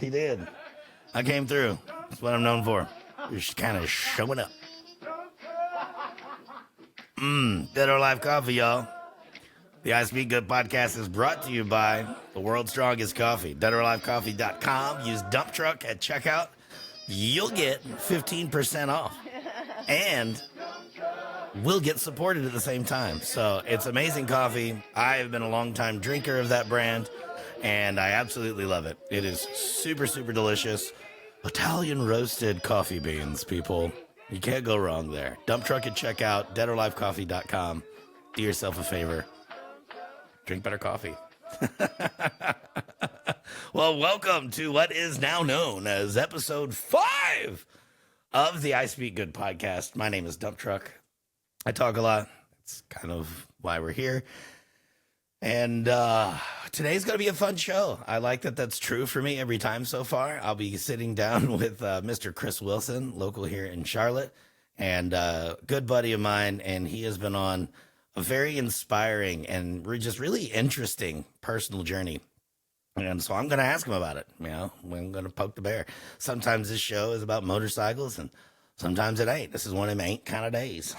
He did. I came through. That's what I'm known for. Just kind of showing up. Dead or Alive Coffee, y'all. The I Speak Good podcast is brought to you by the world's strongest coffee, deadoralivecoffee.com. Use Dump Truck at checkout. You'll get 15% off. And we'll get supported at the same time. So it's amazing coffee. I have been a long-time drinker of that brand, and I absolutely love it. It is super, super delicious. Italian roasted coffee beans, people. You can't go wrong there. Dump Truck at checkout, deadoralivecoffee.com. Do yourself a favor. Drink better coffee. Well, welcome to what is now known as episode 5 of the I Speak Good podcast. My name is Dump Truck. I talk a lot. It's kind of why we're here. And today's going to be a fun show. I like that that's true for me every time so far. I'll be sitting down with Mr. Chris Wilson, local here in Charlotte, and a good buddy of mine, and he has been on a very inspiring and just really interesting personal journey. And so I'm going to ask him about it. You know, I'm going to poke the bear. Sometimes this show is about motorcycles, and sometimes it ain't. This is one of them ain't kind of days.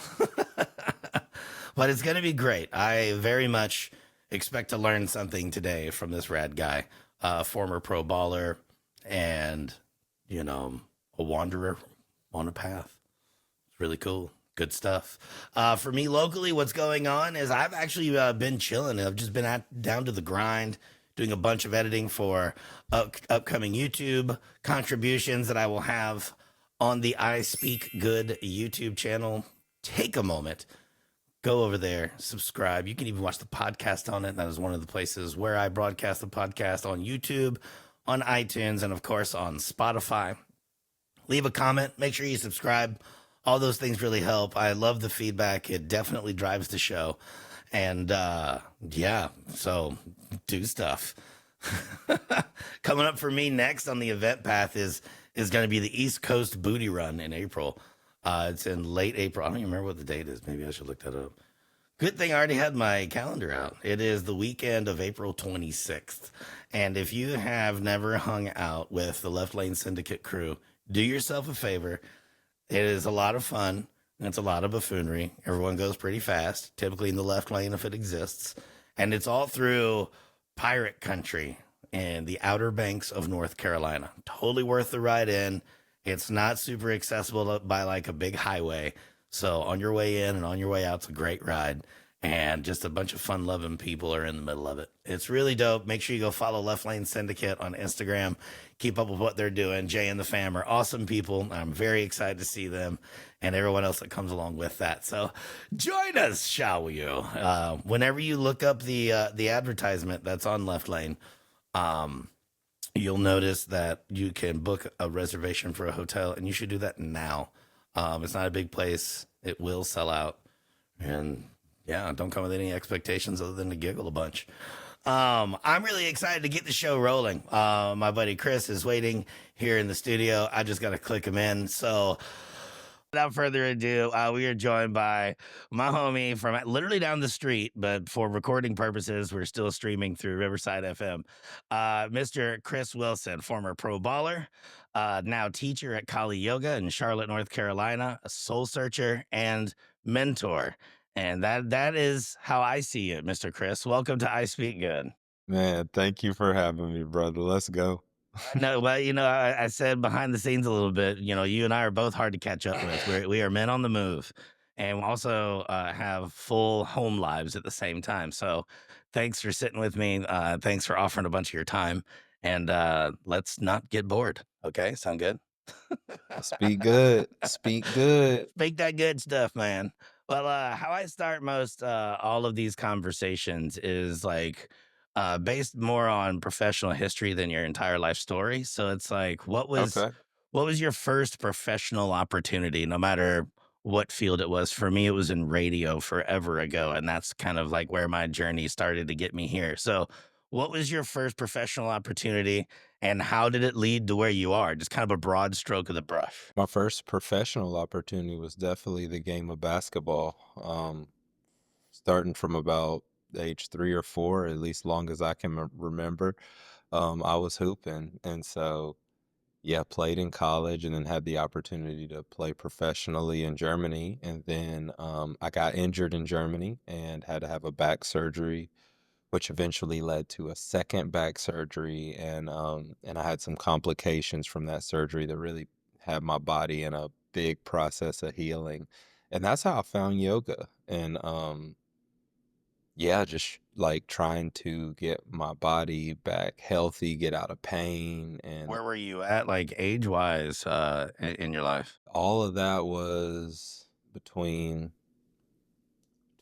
But it's going to be great. I very much expect to learn something today from this rad guy, former pro baller and, you know, a wanderer on a path. It's really cool. Good stuff. For me locally, what's going on is I've actually been chilling. I've just been down to the grind, doing a bunch of editing for upcoming YouTube contributions that I will have on the I Speak Good YouTube channel. Take a moment, go over there, subscribe. You can even watch the podcast on it. That is one of the places where I broadcast the podcast, on YouTube, on iTunes, and of course on Spotify. Leave a comment. Make sure you subscribe. All those things really help. I love the feedback. It definitely drives the show. And yeah, so do stuff. Coming up for me next on the event path is going to be the East Coast Booty Run in April. It's in late April. I don't even remember what the date is. Maybe I should look that up. Good thing I already had my calendar out. It is the weekend of April 26th. And if you have never hung out with the Left Lane Syndicate crew, do yourself a favor. It is a lot of fun. It's a lot of buffoonery. Everyone goes pretty fast, typically in the left lane if it exists. And it's all through pirate country in the Outer Banks of North Carolina. Totally worth the ride in. It's not super accessible by like a big highway. So on your way in and on your way out, it's a great ride. And just a bunch of fun-loving people are in the middle of it. It's really dope. Make sure you go follow Left Lane Syndicate on Instagram. Keep up with what they're doing. Jay and the fam are awesome people. I'm very excited to see them and everyone else that comes along with that. So join us, shall you? Whenever you look up the advertisement that's on Left Lane, you'll notice that you can book a reservation for a hotel, and you should do that now. It's not a big place. It will sell out. And yeah, don't come with any expectations other than to giggle a bunch. I'm really excited to get the show rolling. My buddy Chris is waiting here in the studio. I just got to click him in. So without further ado, we are joined by my homie from literally down the street, but for recording purposes, we're still streaming through Riverside FM. Mr. Chris Wilson, former pro baller, now teacher at Khali Yoga in Charlotte, North Carolina, a soul searcher and mentor. And that is how I see it, Mr. Chris. Welcome to I Speak Good. Man, thank you for having me, brother. Let's go. No, well, you know, I said behind the scenes a little bit, you know, you and I are both hard to catch up with. We are men on the move, and we also have full home lives at the same time. So thanks for sitting with me. Thanks for offering a bunch of your time. And let's not get bored. Okay, sound good? Speak good. Speak good. Speak that good stuff, man. Well, how I start most all of these conversations is like based more on professional history than your entire life story. So it's like, Okay. what was your first professional opportunity, no matter what field it was? For me, it was in radio forever ago, and that's kind of like where my journey started to get me here. So, what was your first professional opportunity, and how did it lead to where you are? Just kind of a broad stroke of the brush. My first professional opportunity was definitely the game of basketball. Starting from about age 3 or 4, at least long as I can remember. I was hooping, and so yeah, played in college and then had the opportunity to play professionally in Germany. And then I got injured in Germany and had to have a back surgery, which eventually led to a second back surgery. And I had some complications from that surgery that really had my body in a big process of healing. And that's how I found yoga. And yeah, just like trying to get my body back healthy, get out of pain, and Where were you at, like, age-wise, in your life? all of that was between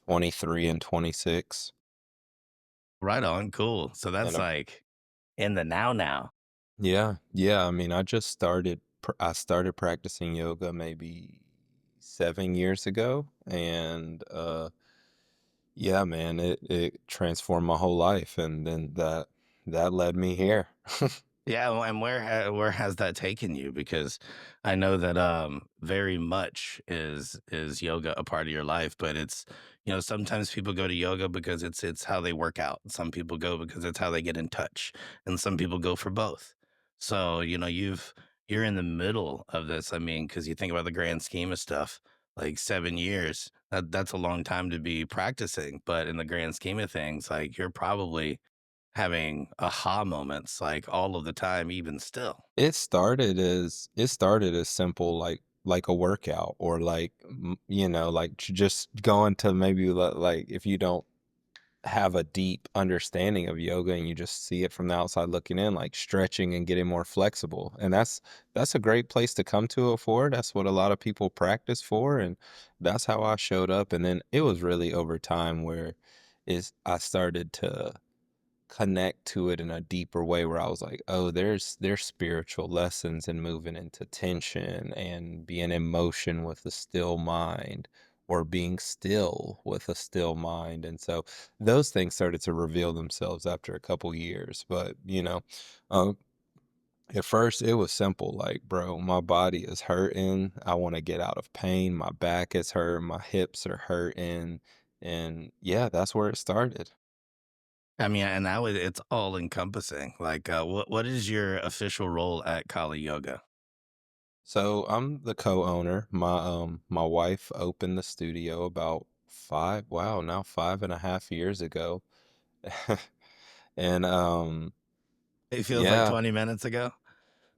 23 and 26. Right on, cool. So And that's, like, in the now. yeah, yeah, I mean, I started practicing yoga maybe 7 years ago, and yeah, man, it transformed my whole life, and then that led me here. Yeah, well, and where has that taken you? Because I know that very much is yoga a part of your life, but it's sometimes people go to yoga because it's how they work out. Some people go because it's how they get in touch, and some people go for both. So you're in the middle of this. I mean, because you think about the grand scheme of stuff, like 7 years, that's a long time to be practicing. But in the grand scheme of things, like you're probably having aha moments, like, all of the time, even still. It started as simple, like a workout or like, like just going to maybe like if you don't have a deep understanding of yoga and you just see it from the outside looking in, like stretching and getting more flexible. And that's a great place to come to it for. That's what a lot of people practice for. And that's how I showed up. And then it was really over time where is I started to connect to it in a deeper way where I was like, oh, there's spiritual lessons in moving into tension and being in motion with a still mind or being still with a still mind. And so those things started to reveal themselves after a couple years. But, uh, at first it was simple, like, bro, my body is hurting. I want to get out of pain. My back is hurt. My hips are hurting. And yeah, that's where it started. I mean, and now it's all encompassing. Like, what is your official role at Kali Yoga? So I'm the co-owner. My wife opened the studio about now 5.5 years ago. And It feels like yeah, 20 minutes ago.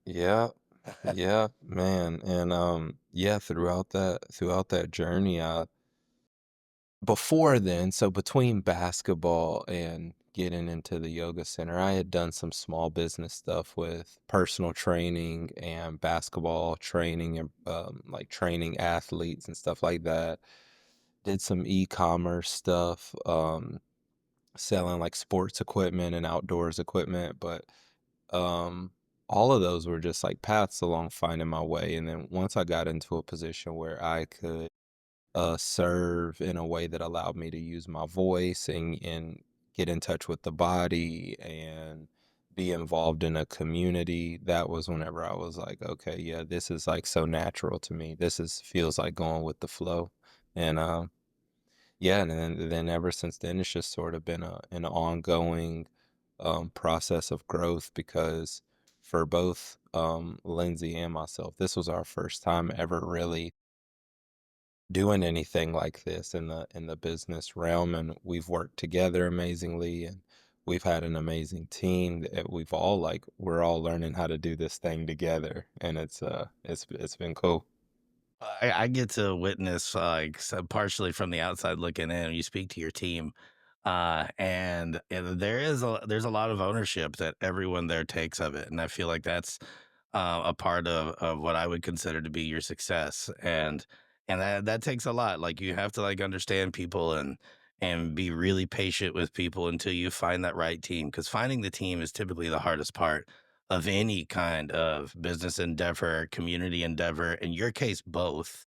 yeah, yeah, man. And yeah, throughout that journey, before then, so between basketball and getting into the yoga center, I had done some small business stuff with personal training and basketball training and like training athletes and stuff like that. Did some e-commerce stuff, selling like sports equipment and outdoors equipment, but um, all of those were just like paths along finding my way. And then once I got into a position where I could serve in a way that allowed me to use my voice and get in touch with the body and be involved in a community. That was whenever I was like, okay, yeah, this is like so natural to me. This is feels like going with the flow. And yeah, and then ever since then, it's just sort of been an ongoing process of growth because for both Lindsay and myself, this was our first time ever really doing anything like this in the business realm, and we've worked together amazingly, and we've had an amazing team that we're all learning how to do this thing together, and it's been cool. I get to witness, like, so partially from the outside looking in, you speak to your team, and there's a lot of ownership that everyone there takes of it, and I feel like that's, a part of what I would consider to be your success, and that takes a lot, like, you have to, like, understand people and be really patient with people until you find that right team. Because finding the team is typically the hardest part of any kind of business endeavor, community endeavor, in your case, both,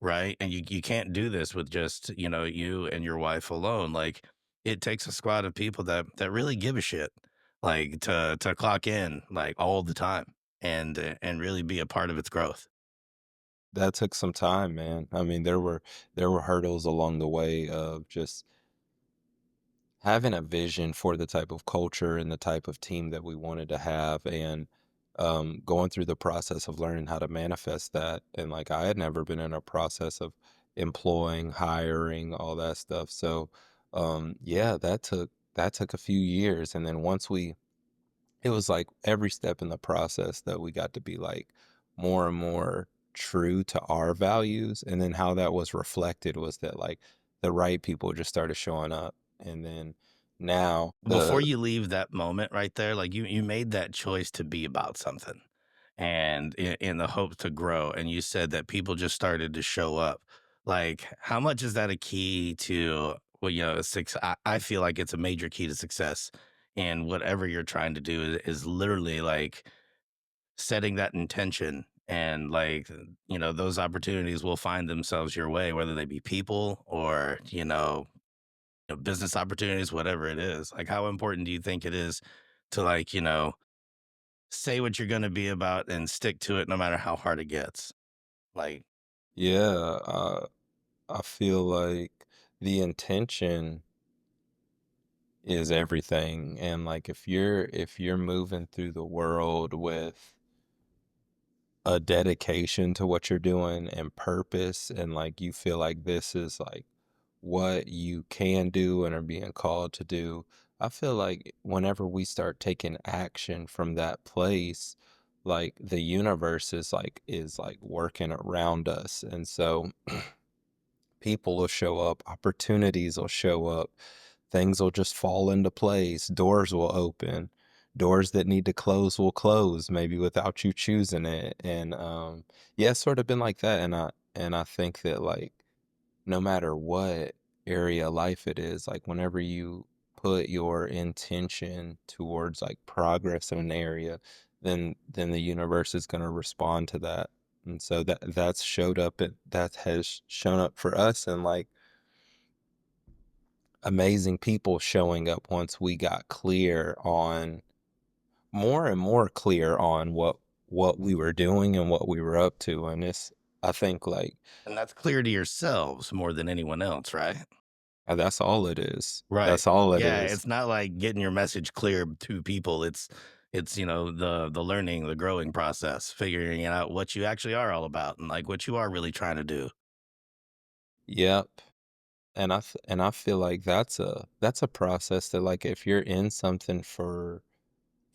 right? And you can't do this with just, you and your wife alone. Like it takes a squad of people that really give a shit, like to clock in like all the time and really be a part of its growth. That took some time, man. I mean, there were hurdles along the way of just having a vision for the type of culture and the type of team that we wanted to have, and going through the process of learning how to manifest that. And like I had never been in a process of employing, hiring, all that stuff. So yeah, that took a few years. And then once we it was like every step in the process that we got to be like more and more true to our values. And then how that was reflected was that like the right people just started showing up. And then now Before the you leave that moment right there, like you made that choice to be about something and in the hope to grow. And you said that people just started to show up. Like, how much is that a key to, well, I feel like it's a major key to success in whatever you're trying to do is literally like setting that intention and like, those opportunities will find themselves your way, whether they be people or, business opportunities, whatever it is. Like, how important do you think it is to like, say what you're going to be about and stick to it no matter how hard it gets? Like, yeah, I feel like the intention is everything. And like if you're moving through the world with a dedication to what you're doing and purpose, and like you feel like this is like what you can do and are being called to do, I feel like whenever we start taking action from that place, like the universe is like working around us. And so people will show up, opportunities will show up, things will just fall into place, doors will open, doors that need to close will close, maybe without you choosing it. And yeah, it's sort of been like that. And I think that like no matter what area of life it is, like whenever you put your intention towards like progress in an area, then the universe is going to respond to that. And so that has shown up for us, and like amazing people showing up once we got clear on more and more clear on what we were doing and what we were up to. And it's I think like and that's clear to yourselves more than anyone else, right? that's all it is. Right. That's all it Yeah, is. it's not like getting your message clear to people. It's the learning, the growing process, figuring out what you actually are all about and like what you are really trying to do. Yep. And I feel like that's a process that like if you're in something for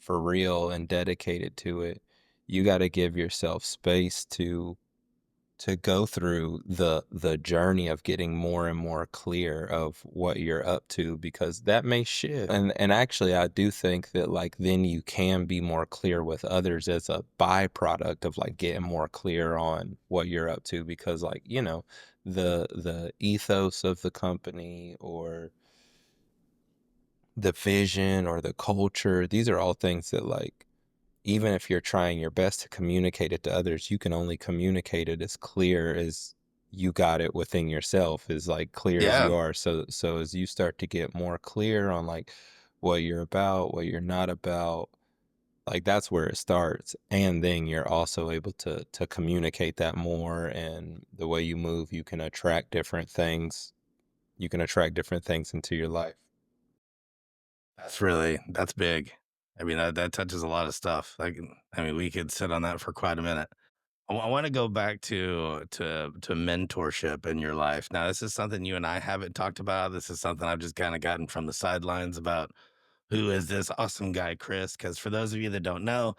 real and dedicated to it, you got to give yourself space to go through the journey of getting more and more clear of what you're up to, because that may shift. And actually I do think that like then you can be more clear with others as a byproduct of like getting more clear on what you're up to, because like the ethos of the company or the vision or the culture, these are all things that like even if you're trying your best to communicate it to others, you can only communicate it as clear as you got it within yourself, as like clear as Yeah, you are. So as you start to get more clear on like what you're about, what you're not about, like that's where it starts. And then you're also able to communicate that more, and the way you move, you can attract different things. You can attract different things into your life. that's big. I mean, that touches a lot of stuff. Like, I mean, we could sit on that for quite a minute. I want to go back to mentorship in your life. Now, this is something you and I haven't talked about. This is something I've just kind of gotten from the sidelines about who is this awesome guy, Chris? Because for those of you that don't know,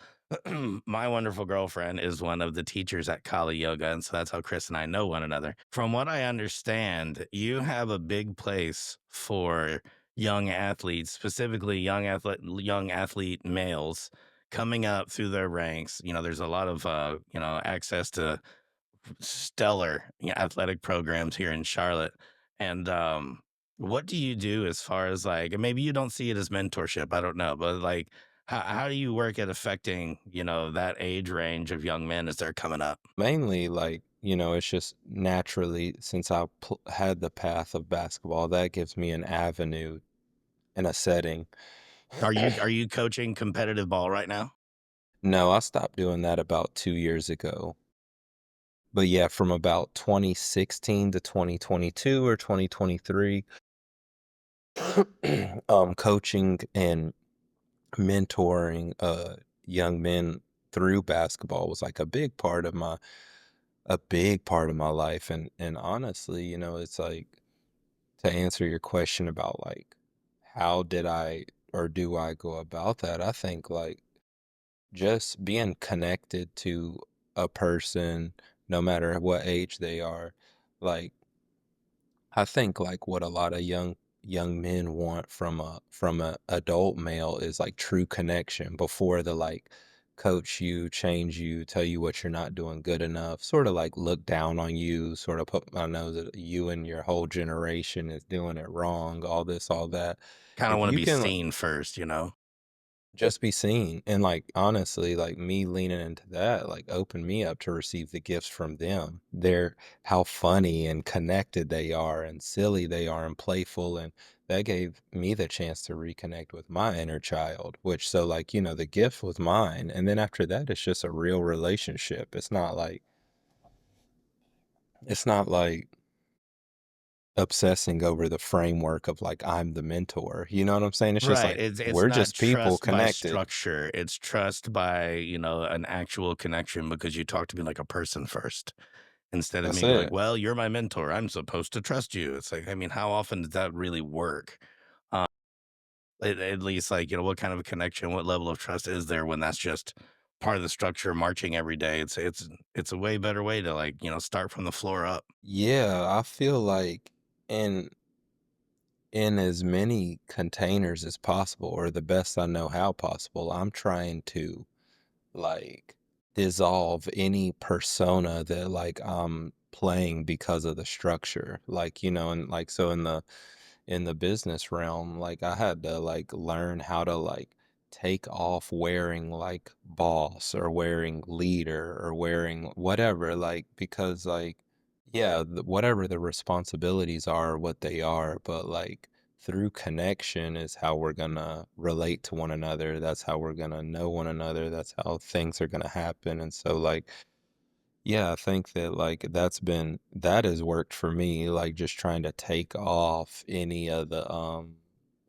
my wonderful girlfriend is one of the teachers at Kali Yoga. And so that's how Chris and I know one another. From what I understand, you have a big place for young athletes, specifically young athlete males coming up through their ranks. There's a lot of access to stellar athletic programs here in Charlotte. And what do you do as far as like, and maybe you don't see it as mentorship, I don't know, but like, how do you work at affecting, that age range of young men as they're coming up? Mainly, like, it's just naturally since had the path of basketball, that gives me an avenue and a setting. Are you coaching competitive ball right now? No, I stopped doing that about 2 years ago. But yeah, from about 2016 to 2022 or 2023, Coaching and mentoring young men through basketball was like a big part of my life. And honestly, it's like, to answer your question about like how did I or do I go about that, I think like just being connected to a person, no matter what age they are. Like, I think like what a lot of young men want from a adult male is like true connection before the like coach you, change you, tell you what you're not doing good enough, sort of like look down on you, sort of put my nose that you and your whole generation is doing it wrong, all this, all that. Kind of If want to you be can seen first, you know? just be seen. And like honestly, like me leaning into that, like opened me up to receive the gifts from them. They're how funny and connected they are and silly they are and playful. And that gave me the chance to reconnect with my inner child, which so like, the gift was mine. And then after that, it's just a real relationship. It's not like obsessing over the framework of like I'm the mentor. You know what I'm saying? It's just Right. like It's we're not just people trust by connected. structure. It's trust by, an actual connection because you talk to me like a person first. Instead of That's me going, it. well, you're my mentor. I'm supposed to trust you. It's like, I mean, how often does that really work? Uh, at least, like, what kind of a connection, what level of trust is there when that's just part of the structure, marching every day? It's a way better way to like, start from the floor up. Yeah, I feel like in in as many containers as possible, or the best I know how possible, I'm trying to like dissolve any persona that like I'm playing because of the structure. Like, and like so in the business realm, like I had to like learn how to like take off wearing like boss or wearing leader or wearing whatever, like because like yeah, whatever the responsibilities are, what they are, but like through connection is how we're gonna relate to one another. That's how we're gonna know one another. That's how things are gonna happen. And so like yeah, I think that like that has worked for me, like just trying to take off any of the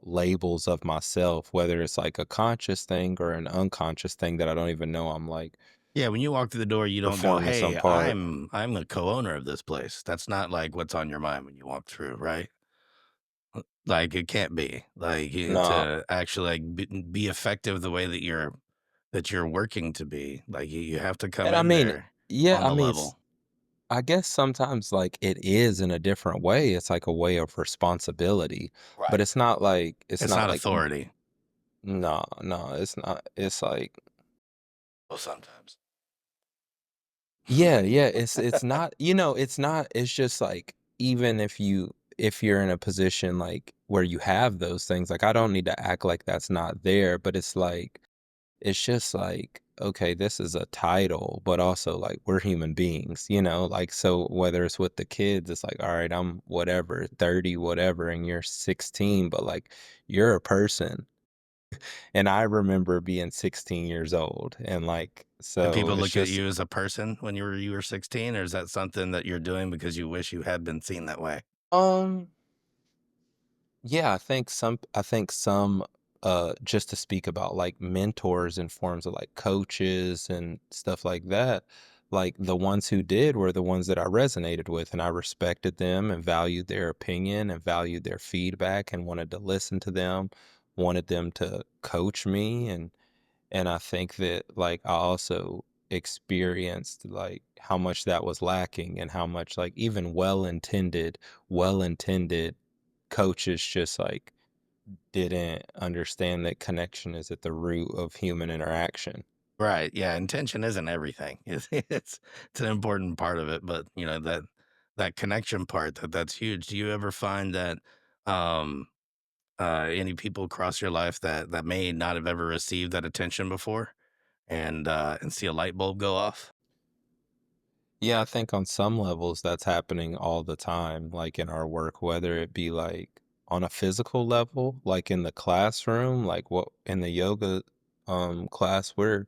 labels of myself, whether it's like a conscious thing or an unconscious thing that I don't even know I'm like Yeah, when you walk through the door, you don't go, performing some "Hey, part. I'm the co-owner of this place." That's not like what's on your mind when you walk through, right? Like, it can't be. Like, No. to actually, like, be effective the way that you're working to be, like, you have to come And I in mean, there yeah, on I the mean level. I guess sometimes like it is in a different way. It's like a way of responsibility, but Right. it's It's not not like authority. no, no, it's not. It's like Well, sometimes. yeah, yeah, it's not, it's not, it's just like even if you're in a position like where you have those things, like I don't need to act like that's not there, but it's just like, okay, this is a title, but also like we're human beings, like so whether it's with the kids, it's like, all right, I'm whatever, 30, whatever, and you're 16, but like you're a person. And I remember being 16 years old and like Do so people it's look at just you as a person when you were 16, or is that something that you're doing because you wish you had been seen that way? um yeah, I think some just to speak about like mentors in forms of like coaches and stuff like that, like the ones who did were the ones that I resonated with and I respected them and valued their opinion and valued their feedback and wanted to listen to them, wanted them to coach me and I think that like I also experienced like how much that was lacking and how much like even well intended coaches just like didn't understand that connection is at the root of human interaction. Right, yeah, intention isn't everything. It's an important part of it, but, that connection part, that's huge. Do you ever find that, um, any people cross your life that may not have ever received that attention before and see a light bulb go off? Yeah, I think on some levels that's happening all the time, like in our work, whether it be like on a physical level, like in the classroom, like what in the yoga class, we're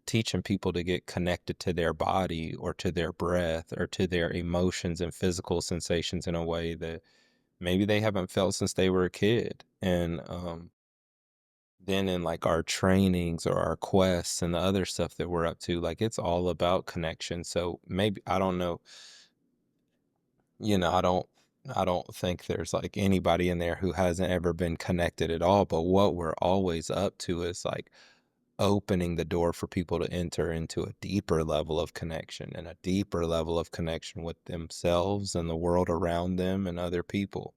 teaching people to get connected to their body or to their breath or to their emotions and physical sensations in a way that maybe they haven't felt since they were a kid. And then in like our trainings or our quests and the other stuff that we're up to, like it's all about connection. So maybe I don't know, I don't think there's like anybody in there who hasn't ever been connected at all. But what we're always up to is like opening the door for people to enter into a deeper level of connection and a deeper level of connection with themselves and the world around them and other people.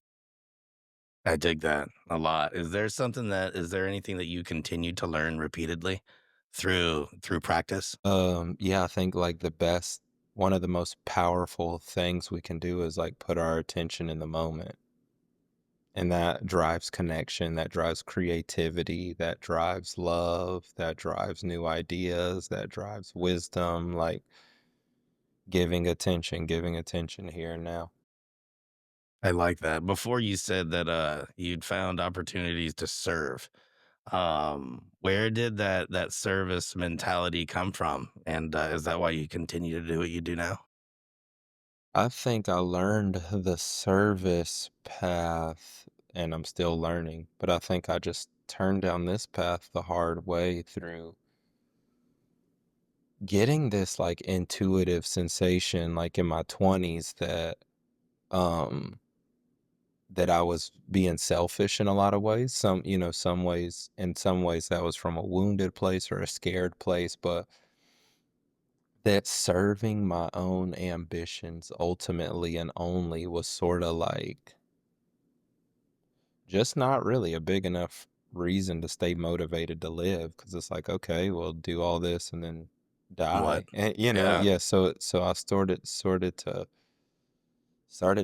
I dig that a lot. Is there anything that you continue to learn repeatedly through practice? Yeah, I think like one of the most powerful things we can do is like put our attention in the moment. And that drives connection, that drives creativity, that drives love, that drives new ideas, that drives wisdom, like giving attention here and now. I like that. Before you said that you'd found opportunities to serve. Where did that service mentality come from? And is that why you continue to do what you do now? I think I learned the service path and I'm still learning, but I think I just turned down this path the hard way through getting this like intuitive sensation like in my 20s um that I was being selfish in a lot of ways. In some ways that was from a wounded place or a scared place, but that serving my own ambitions ultimately and only was sort of like just not really a big enough reason to stay motivated to live because it's like, okay, well, do all this and then What? die. And Yeah. yeah, so I started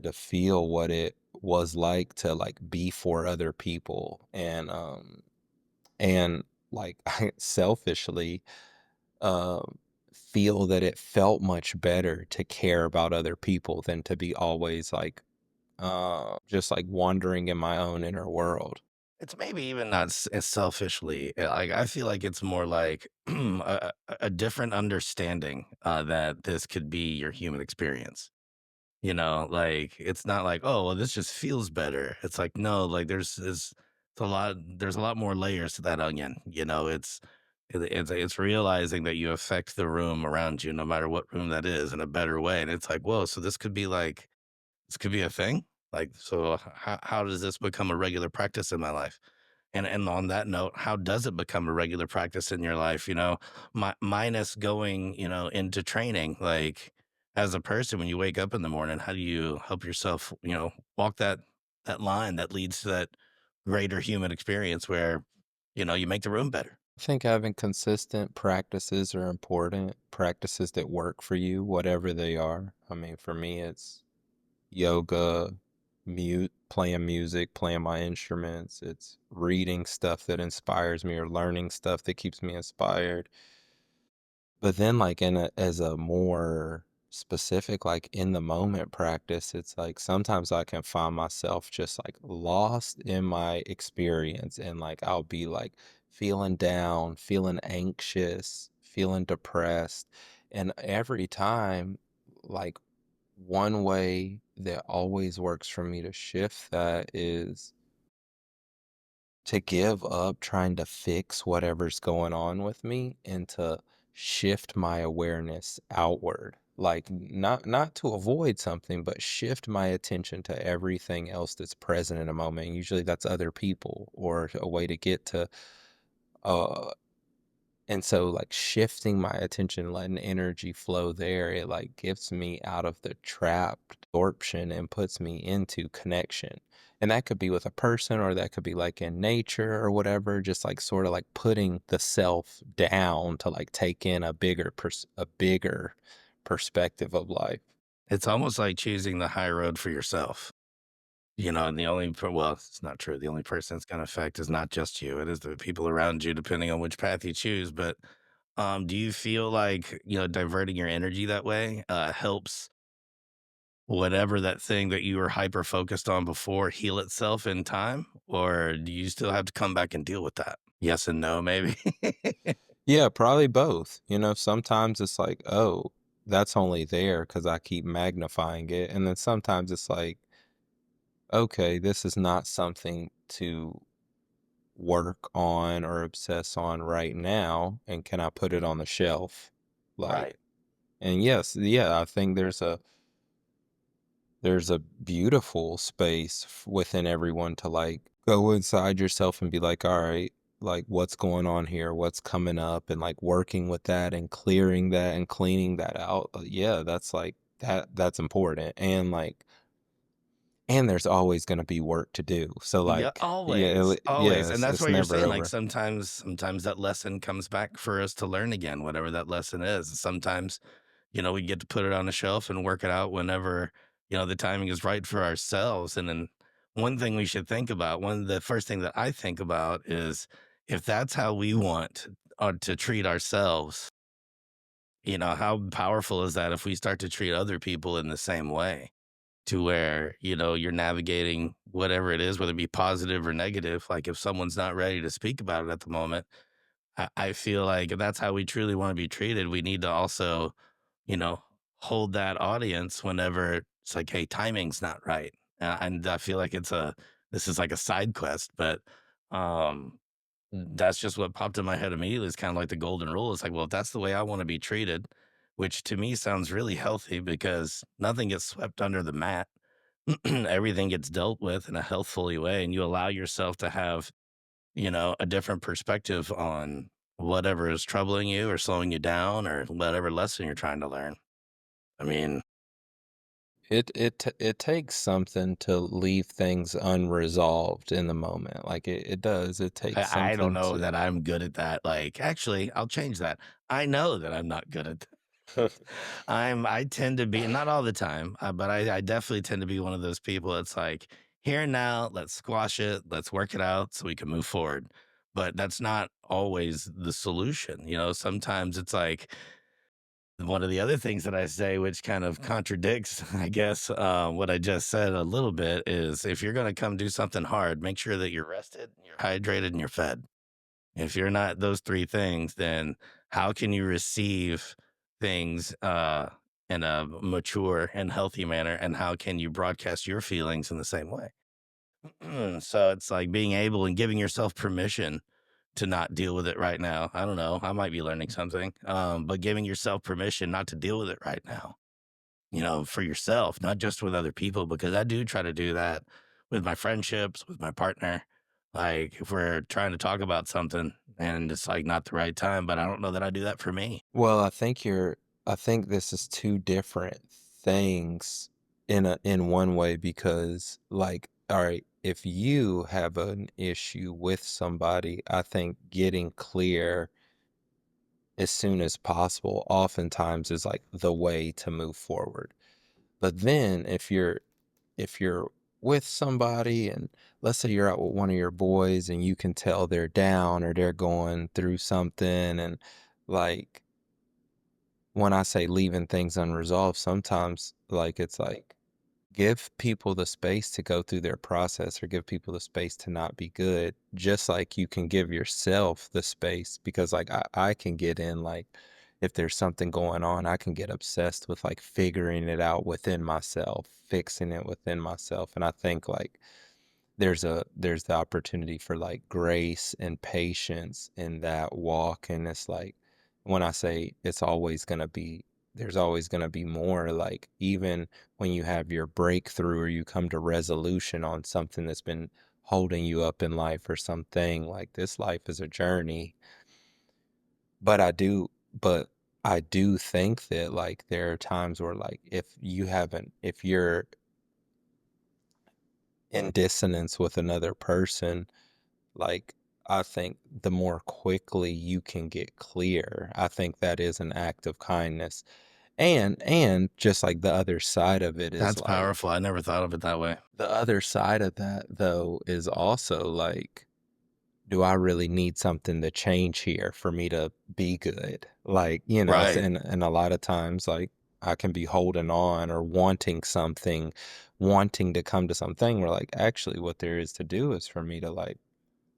to feel what it was like to like be for other people and like I selfishly um feel that it felt much better to care about other people than to be always like just like wandering in my own inner world. It's maybe even not as selfishly. Like I feel like it's more like a different understanding that this could be your human experience. You know, like it's not like, oh, well, this just feels better. It's like, no, like there's a lot more layers to that onion. You know, it's realizing that you affect the room around you, no matter what room that is, in a better way. And it's like, whoa, so this could be a thing. Like, so how does this become a regular practice in my life? And on that note, how does it become a regular practice in your life? You know, minus going, you know, into training. Like, as a person, when you wake up in the morning, how do you help yourself, you know, walk that line that leads to that greater human experience where, you know, you make the room better? I think having consistent practices are important, practices that work for you, whatever they are. I mean, for me, it's yoga, mute, playing music, playing my instruments. It's reading stuff that inspires me or learning stuff that keeps me inspired. But then, like as a more specific, like in the moment practice, it's like sometimes I can find myself just like lost in my experience, and like I'll be like feeling down, feeling anxious, feeling depressed, and every time, like one way that always works for me to shift that is to give up trying to fix whatever's going on with me and to shift my awareness outward. Like not to avoid something, but shift my attention to everything else that's present in a moment. Usually that's other people or a way to get to uh and so, like, shifting my attention, letting energy flow there, it, like, gets me out of the trapped absorption and puts me into connection. And that could be with a person or that could be, like, in nature or whatever, just, like, sorta, like, putting the self down to, like, take in a bigger perspective of life. It's almost like choosing the high road for yourself. You know, and well, it's not true. The only person it's gonna affect is not just you, it is the people around you depending on which path you choose, but, do you feel like, you know, diverting your energy that way, helps whatever that thing that you were hyper focused on before heal itself in time? Or do you still have to come back and deal with that? Yes and no, maybe? Yeah, probably both. Sometimes it's like, "Oh, that's only there because I keep magnifying it." And then sometimes it's like okay, this is not something to work on or obsess on right now, and can I put it on the shelf? Like, Right. and yes, yeah, I think there's a beautiful space within everyone to like go inside yourself and be like, all right, like what's going on here, what's coming up, and like working with that and clearing that and cleaning that out. Yeah, that's like that's important. And like, and there's always going to be work to do, so Yeah, like, yeah, always, yeah, always, and that's it's what you're never saying, like, over. sometimes that lesson comes back for us to learn again, whatever that lesson is. Sometimes, we get to put it on a shelf and work it out whenever, the timing is right for ourselves, and then one thing we should think about, one of the first thing that I think about is if that's how we want, to treat ourselves, how powerful is that if we start to treat other people in the same way? To where, you're navigating whatever it is, whether it be positive or negative. Like if someone's not ready to speak about it at the moment, I feel like if that's how we truly want to be treated, we need to also, you know, hold that audience whenever it's like, hey, timing's not right. And I feel like this is like a side quest, but um, that's just what popped in my head immediately. It's kind of like the golden rule. It's like, well, if that's the way I want to be treated, which to me sounds really healthy because nothing gets swept under the mat. Everything gets dealt with in a healthfully way, and you allow yourself to have, a different perspective on whatever is troubling you or slowing you down or whatever lesson you're trying to learn. I mean, It takes something to leave things unresolved in the moment. Like it does. It takes I don't something know to that I'm good at that. Like, actually, I'll change that. I know that I'm not good at I tend to be not all the time, but I definitely tend to be one of those people that's like, here and now, let's squash it, let's work it out so we can move forward. But that's not always the solution. Sometimes it's like one of the other things that I say, which kind of contradicts, I guess, what I just said a little bit, is if you're going to come do something hard, make sure that you're rested, you're hydrated, and you're fed. If you're not those 3 things, then how can you receive things, in a mature and healthy manner, and how can you broadcast your feelings in the same way? So it's like being able and giving yourself permission to not deal with it right now. I don't know, I might be learning something, but giving yourself permission not to deal with it right now, for yourself, not just with other people, because I do try to do that with my friendships, with my partner. Like, if we're trying to talk about something and it's like not the right time, but I don't know that I do that for me. well, I think this is two different things in one way because like, all right, if you have an issue with somebody, I think getting clear as soon as possible oftentimes is like the way to move forward. But then if you're with somebody and let's say you're out with one of your boys and you can tell they're down or they're going through something and like when I say leaving things unresolved, sometimes like it's like give people the space to go through their process or give people the space to not be good, just like you can give yourself the space because like I can get in like if there's something going on, I can get obsessed with like figuring it out within myself, fixing it within myself. And I think like there's the opportunity for like grace and patience in that walk. And it's like when I say it's always gonna be there's always gonna be more, like even when you have your breakthrough or you come to resolution on something that's been holding you up in life or something, like this life is a journey. But but I do think that like there are times where like if you're in dissonance with another person, like, I think the more quickly you can get clear, I think that is an act of kindness. And just like the other side of it is That's like powerful. I never thought of it that way. the other side of that though is also like, do I really need something to change here for me to be good? Like, Right. and a lot of times like I can be holding on or wanting something, wanting to come to something where like actually what there is to do is for me to like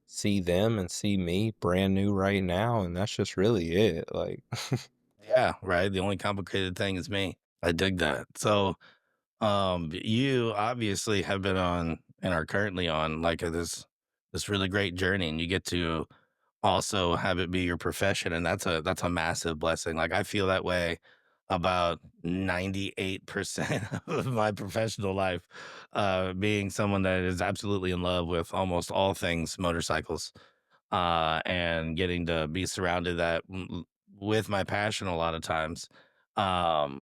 see them and see me brand new right now, and that's just really it, like Yeah. Right. The only complicated thing is me. I dig that. So, You obviously have been on and are currently on like this really great journey, and you get to also have it be your profession, and that's a massive blessing. Like I feel that way about 98% of my professional life, being someone that is absolutely in love with almost all things motorcycles, and getting to be surrounded with my passion a lot of times. Um,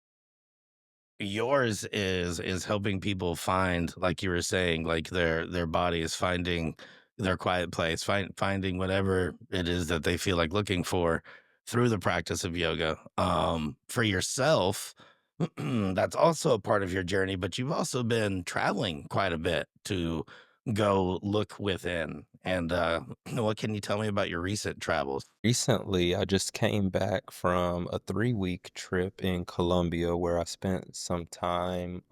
Yours is helping people find, like you were saying, like their body is finding their quiet place, finding whatever it is that they feel like looking for through the practice of yoga. For yourself, that's also a part of your journey, but you've also been traveling quite a bit to go look within. And what can you tell me about your recent travels? Recently, I just came back from a 3-week trip in Colombia where I spent some time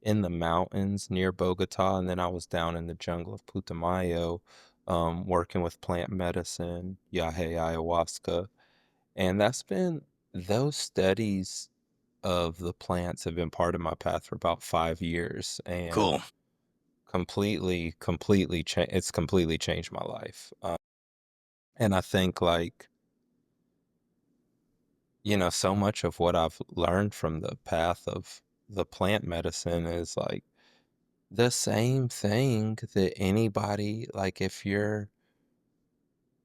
in the mountains near Bogota, and then I was down in the jungle of Putumayo working with plant medicine, yahe ayahuasca. And those studies of the plants have been part of my path for about 5 years and Cool. it's completely changed my life. And I think like, so much of what I've learned from the path of the plant medicine is like the same thing that anybody, like if your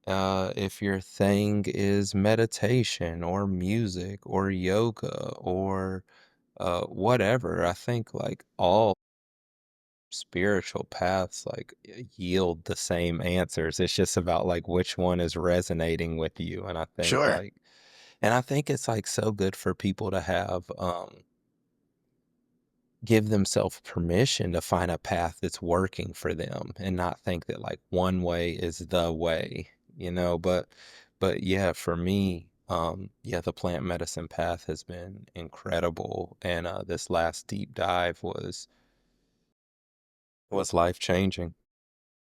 thing is meditation or music or yoga or whatever, I think like all spiritual paths like yield the same answers. It's just about like which one is resonating with you. Sure. And I think it's like so good for people to have give themselves permission to find a path that's working for them and not think that like one way is the way, but yeah, for me, yeah, the plant medicine path has been incredible. And this last deep dive was life changing.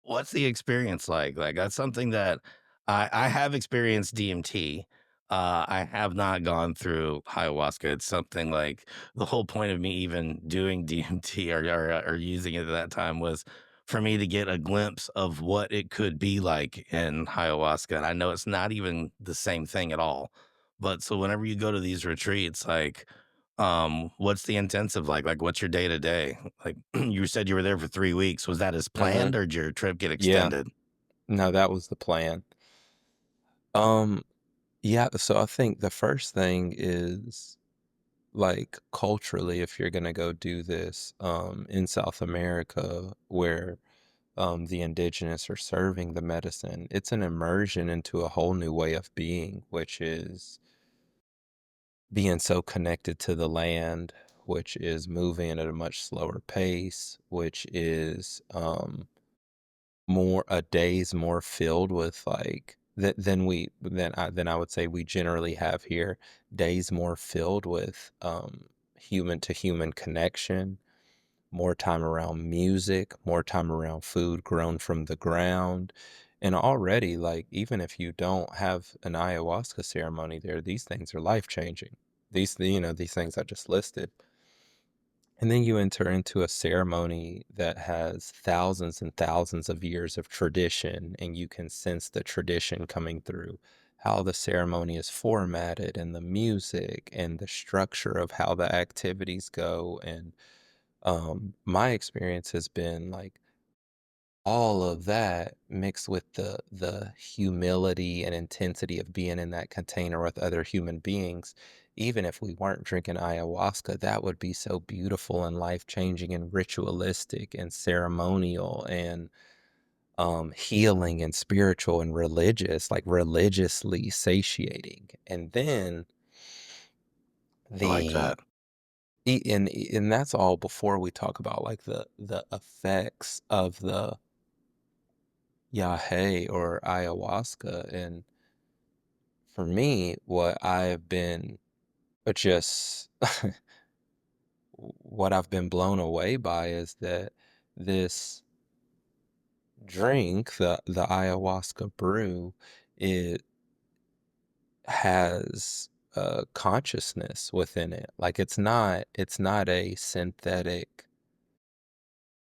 What's the experience like? Like, that's something that I have experienced DMT. I have not gone through ayahuasca. It's something like the whole point of me even doing DMT or using it at that time was for me to get a glimpse of what it could be like in ayahuasca. And I know it's not even the same thing at all. But so whenever you go to these retreats, like, what's the intensive like? Like, what's your day to day? Like, you said you were there for 3 weeks. Was that as Hmm. planned or did your trip get Yeah, extended? no, that was the plan. um yeah, so I think the first thing is like culturally, if you're gonna go do this in South America where the indigenous are serving the medicine, it's an immersion into a whole new way of being, which is being so connected to the land, which is moving at a much slower pace, which is more a days more filled with like than I would say we generally have here. Days more filled with human to human connection, more time around music, more time around food grown from the ground. And already, like, even if you don't have an ayahuasca ceremony there, these things are life changing. These things I just listed. And then you enter into a ceremony that has thousands and thousands of years of tradition, and you can sense the tradition coming through how the ceremony is formatted and the music and the structure of how the activities go. And my experience has been like all of that mixed with the humility and intensity of being in that container with other human beings. Even if we weren't drinking ayahuasca, that would be so beautiful and life-changing and ritualistic and ceremonial and healing and spiritual and religious, like religiously satiating. And then I like the that. and that's all before we talk about like the effects of the yahe or ayahuasca. And for me, what I've been just what I've been blown away by is that this drink, the ayahuasca brew, it has consciousness within it. Like it's not a synthetic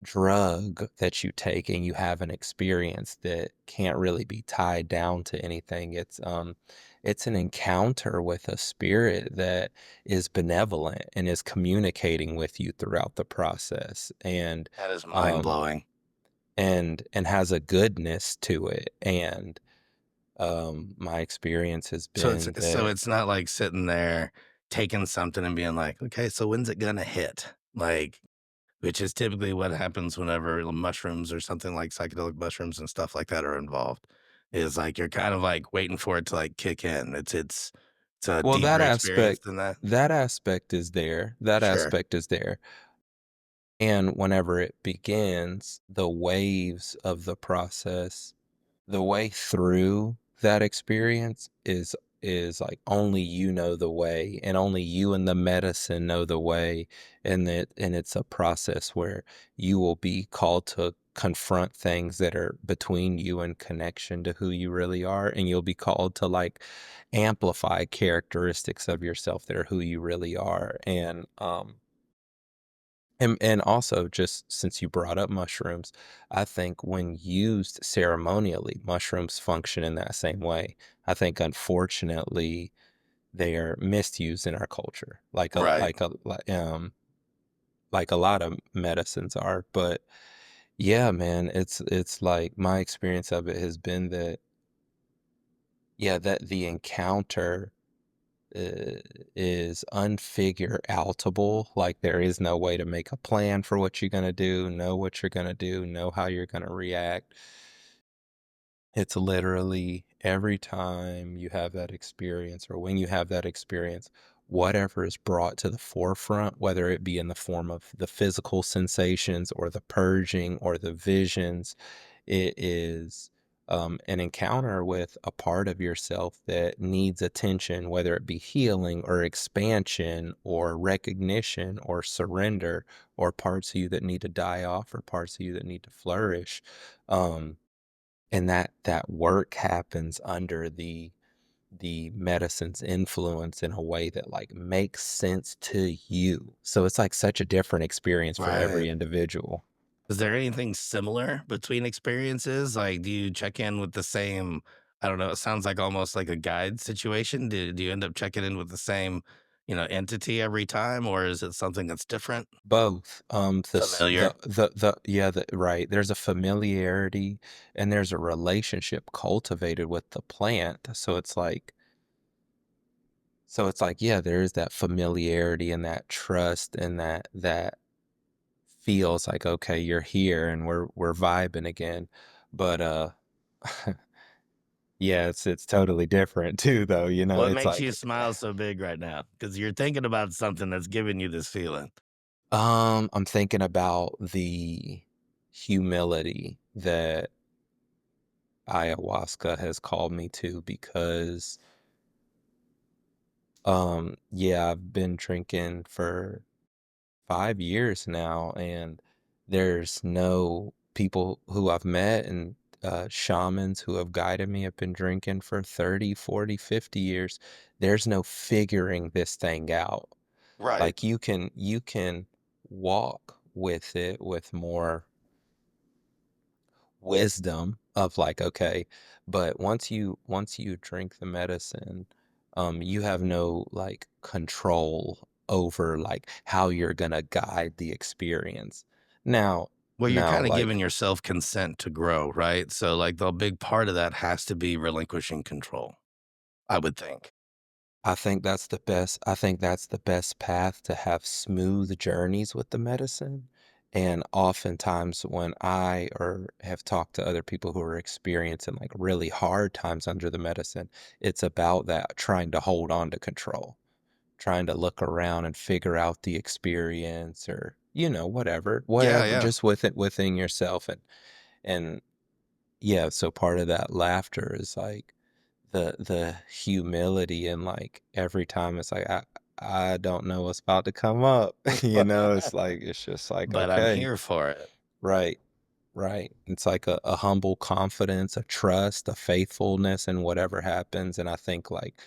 drug that you take and you have an experience that can't really be tied down to anything. It's an encounter with a spirit that is benevolent and is communicating with you throughout the process, That is mind um blowing. and has a goodness to it. And my experience has been So that it's not like sitting there taking something and being like, okay, so when's it gonna hit? Like, which is typically what happens whenever mushrooms or something like psychedelic mushrooms and stuff like that are involved. Is like you're kind of like waiting for it to like kick in. It's a well, deeper experience than that. that aspect is there. That Sure. aspect is there. And whenever it begins, the waves of the process, the way through that experience is like only you know the way, and only you and the medicine know the way. And it's a process where you will be called to confront things that are between you and connection to who you really are, and you'll be called to like amplify characteristics of yourself that are who you really are. And also, just since you brought up mushrooms, I think when used ceremonially, mushrooms function in that same way. I think unfortunately they are misused in our culture, Right. like a lot of medicines are. But yeah, man, it's like my experience of it has been that, yeah, that the encounter uh, is unfigure outable. Like there is no way to make a plan for what you're gonna do, know what you're gonna do, know how you're gonna react. It's literally every time you have that experience, or when you have that experience, whatever is brought to the forefront, whether it be in the form of the physical sensations or the purging or the visions, it is an encounter with a part of yourself that needs attention, whether it be healing or expansion or recognition or surrender, or parts of you that need to die off or parts of you that need to flourish. Um, and that work happens under the medicine's influence in a way that like makes sense to you. So it's like such a different experience for Right. every individual. Is there anything similar between experiences? Like, do you check in with the same, I don't know, it sounds like almost like a guide situation. Do you end up checking in with the same, entity every time, or is it something that's different? Both. Familiar? Yeah, right. There's a familiarity and there's a relationship cultivated with the plant. So it's like, yeah, there is that familiarity and that trust, and that feels like, okay, you're here and we're vibing again. But yeah, it's totally different too though, What it's makes you like smile so big right now? Because you're thinking about something that's giving you this feeling. I'm thinking about the humility that ayahuasca has called me to, because yeah, I've been drinking for 5 years now, and there's no people who I've met, and shamans who have guided me have been drinking for 30, 40, 50 years. There's no figuring this thing out. Right. Like you can walk with it with more wisdom of like, okay, but once you drink the medicine, you have no like control over like how you're gonna guide the experience. Now, Well, you're now kind of like giving yourself consent to grow, right? So, like, the big part of that has to be relinquishing control, I would think. I think that's the best path to have smooth journeys with the medicine. And oftentimes when I or have talked to other people who are experiencing like really hard times under the medicine, it's about that trying to hold on to control, trying to look around and figure out the experience, or Yeah, whatever, yeah. just with it within yourself. And yeah, so part of that laughter is like the humility, and like every time it's like I don't know what's about to come up. It's like it's just like, But I'm okay, here for it. right, right. It's like a humble confidence, a trust, a faithfulness in whatever happens. And I think like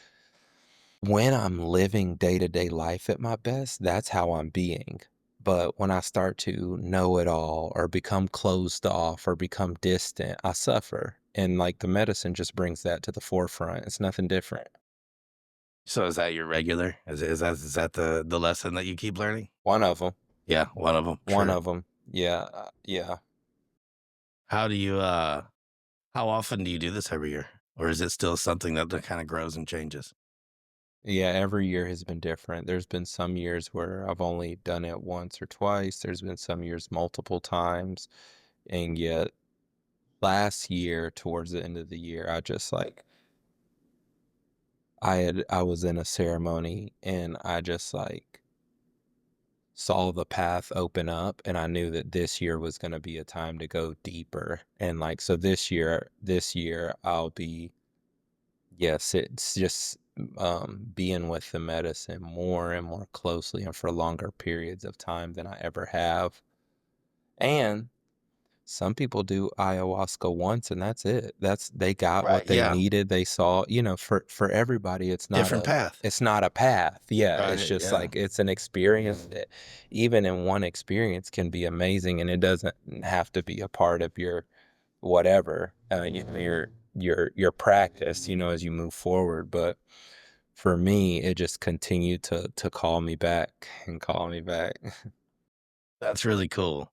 When I'm living day-to-day life at my best, that's how I'm being. But when I start to know it all or become closed off or become distant, I suffer. And like the medicine just brings that to the forefront. It's nothing different. So is that your regular? Is that the lesson that you keep learning? One of them. Yeah, one of them. One True. of them. Yeah. Yeah. How do you how often do you do this every year? Or is it still something that kind of grows and changes? Yeah, every year has been different. There's been some years where I've only done it once or twice. There's been some years multiple times. And yet last year, towards the end of the year, I just like I was in a ceremony and I just like saw the path open up and I knew that this year was going to be a time to go deeper. And like so this year I'll be yes, it's just being with the medicine more and more closely and for longer periods of time than I ever have. And some people do ayahuasca once and that's it. They got Right. what they Yeah. needed. They saw, for everybody Different path. it's not a path. Yeah, it's Right. just Yeah. like it's an experience that even in one experience can be amazing and it doesn't have to be a part of your whatever, your practice, as you move forward, but for me, it just continued to call me back and call me back. That's really cool.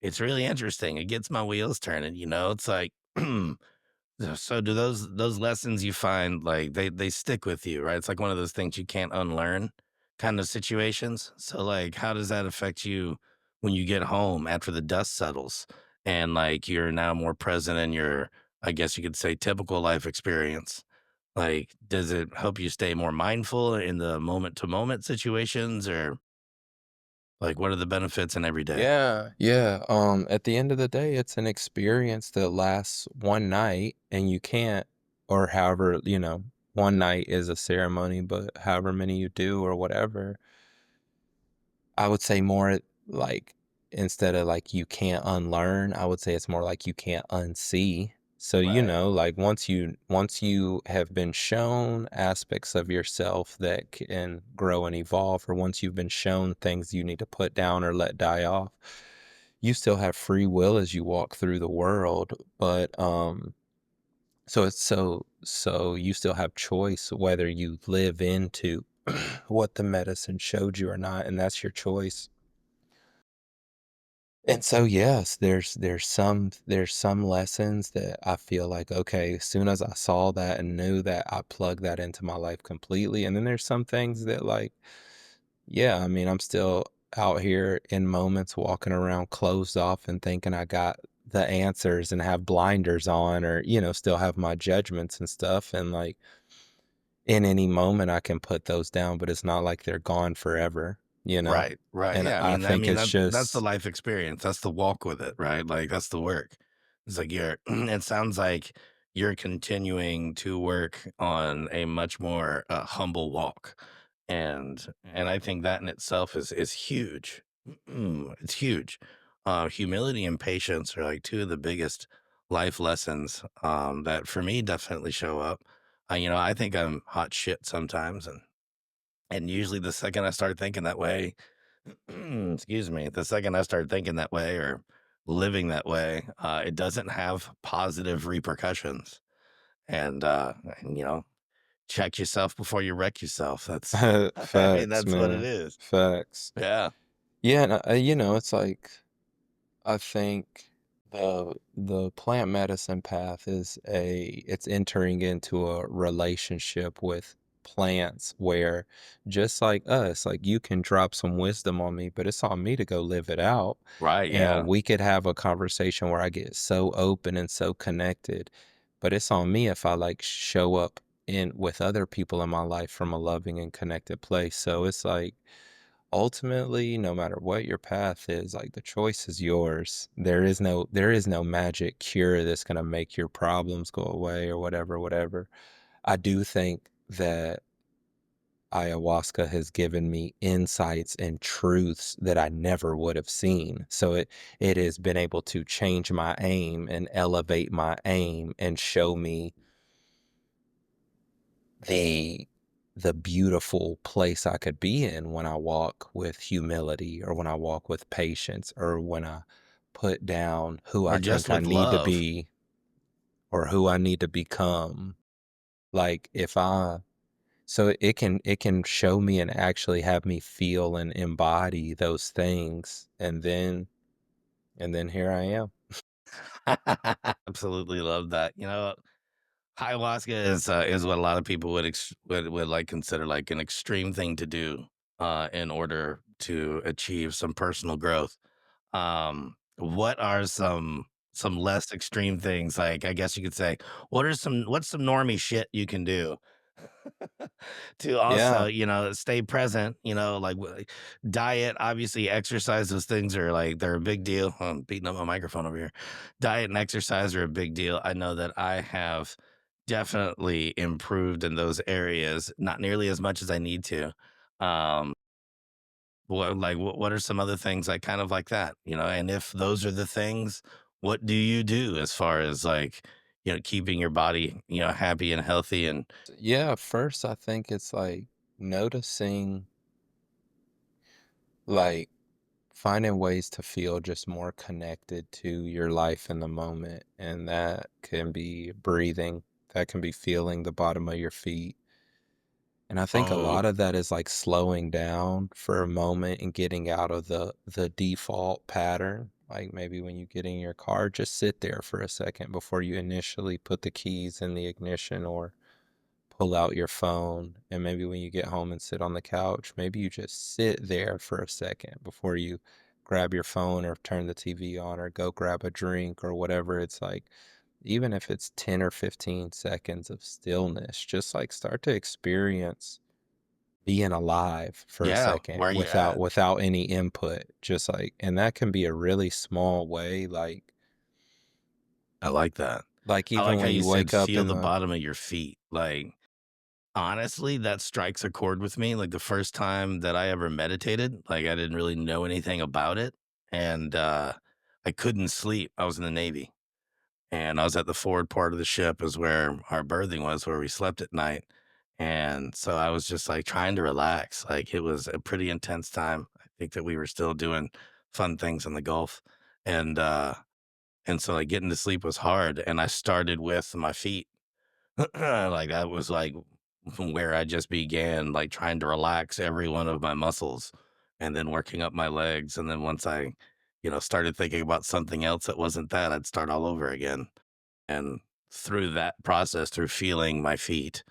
It's really interesting. It gets my wheels turning, you know? It's like so do those lessons you find like they stick with you, right? It's like one of those things you can't unlearn kind of situations. So like how does that affect you when you get home after the dust settles and like you're now more present in your I guess you could say typical life experience? Like does it help you stay more mindful in the moment to moment situations or like what are the benefits in every day? Yeah, yeah. At the end of the day, it's an experience that lasts one night and you can't, or however, one night is a ceremony, but however many you do or whatever, I would say more like instead of like you can't unlearn, I would say it's more like you can't unsee. So, Right. like once you have been shown aspects of yourself that can grow and evolve, or once you've been shown things you need to put down or let die off, you still have free will as you walk through the world. But so it's so you still have choice whether you live into what the medicine showed you or not, and that's your choice. And so, yes, there's some lessons that I feel like, okay, as soon as I saw that and knew that, I plugged that into my life completely. And then there's some things that like, yeah, I mean, I'm still out here in moments walking around closed off and thinking I got the answers and have blinders on or, still have my judgments and stuff. And like in any moment I can put those down, but it's not like they're gone forever, you know? Right, right. And Yeah, I think it's that's the just life experience. That's the walk with it, right? Like that's the work. It's like you're it sounds like you're continuing to work on a much more humble walk. And I think that in itself is huge. It's huge. Humility and patience are like two of the biggest life lessons that for me definitely show up. I think I'm hot shit sometimes and usually the second I start thinking that way, excuse me, the second I start thinking that way or living that way, it doesn't have positive repercussions. And check yourself before you wreck yourself. That's, I mean, facts, that's what it man. is. Facts. Yeah. Yeah, and, it's like I think the plant medicine path it's entering into a relationship with plants where just like us, like you can drop some wisdom on me, but it's on me to go live it out. Right. And Yeah. we could have a conversation where I get so open and so connected, but it's on me if I like show up in with other people in my life from a loving and connected place. So it's like ultimately, no matter what your path is, like the choice is yours. There is no magic cure that's going to make your problems go away or whatever, whatever. I do think that ayahuasca has given me insights and truths that I never would have seen. So it has been able to change my aim and elevate my aim and show me the the beautiful place I could be in when I walk with humility or when I walk with patience or when I put down who Or I just think I with need to love. be or who I need to become. Like if I so it can show me and actually have me feel and embody those things and then here I am. Absolutely love that. Ayahuasca is what a lot of people would like consider like an extreme thing to do in order to achieve some personal growth. What are some less extreme things? Like I guess you could say, what's some normie shit you can do to also, Yeah. stay present, diet, obviously exercise, those things are like they're a big deal. I'm beating up my microphone over here. Diet and exercise are a big deal. I know that I have definitely improved in those areas, not nearly as much as I need to. Um, what are some other things like kind of like that, And if those are the things, what do you do as far as like, keeping your body, happy and healthy and Yeah, first I think it's like noticing like finding ways to feel just more connected to your life in the moment. And that can be breathing, that can be feeling the bottom of your feet. And I think a oh lot of that is like slowing down for a moment and getting out of the default pattern. Like maybe when you get in your car, just sit there for a second before you initially put the keys in the ignition or pull out your phone. And maybe when you get home and sit on the couch, maybe you just sit there for a second before you grab your phone or turn the TV on or go grab a drink or whatever. It's like, even if it's 10 or 15 seconds of stillness, just like start to experience being alive for a yeah, second where you without at? without any input. Just like, and that can be a really small way, I like that. like I even like how when you you said wake up feel in the the bottom of your feet. Like, honestly, that strikes a chord with me. Like the first time that I ever meditated, like I didn't really know anything about it. And I couldn't sleep. I was in the Navy and I was at the forward part of the ship is where our berthing was, where we slept at night. And so I was just like trying to relax. Like it was a pretty intense time. I think that we were still doing fun things in the Gulf. And so like getting to sleep was hard. And I started with my feet. Like that was like from where I just began like trying to relax every one of my muscles and then working up my legs. And then once I, started thinking about something else that wasn't that, I'd start all over again. And through that process, through feeling my feet,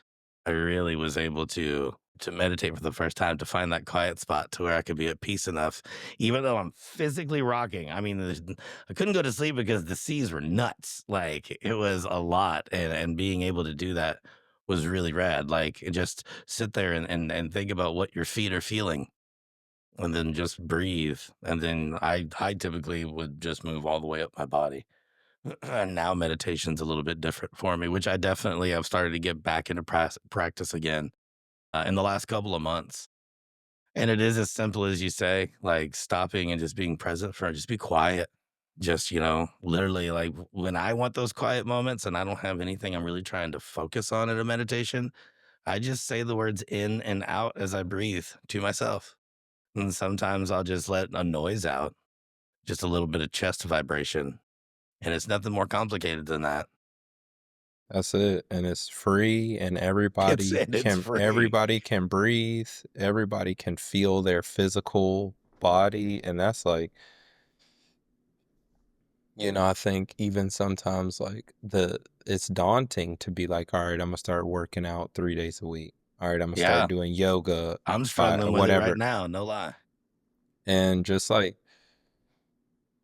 I really was able to meditate for the first time, to find that quiet spot to where I could be at peace enough, even though I'm physically rocking. I mean, I couldn't go to sleep because the seas were nuts. Like it was a lot, and being able to do that was really rad. Like just sit there and think about what your feet are feeling, and then just breathe. And then I typically would just move all the way up my body. And now meditation's a little bit different for me, which I definitely have started to get back into practice again in the last couple of months. And it is as simple as you say, like stopping and just being present for just be quiet. Just, literally like when I want those quiet moments and I don't have anything I'm really trying to focus on in a meditation, I just say the words in and out as I breathe to myself. And sometimes I'll just let a noise out, just a little bit of chest vibration. And it's nothing more complicated than that. That's it, and it's free, and It's everybody and it's can free. everybody can breathe, everybody can feel their physical body, and that's like, I think even sometimes like it's daunting to be like, all right, I'm gonna start working out 3 days a week. All right, I'm gonna start Yeah. doing yoga I'm five struggling with it right whatever. now, no lie. And just like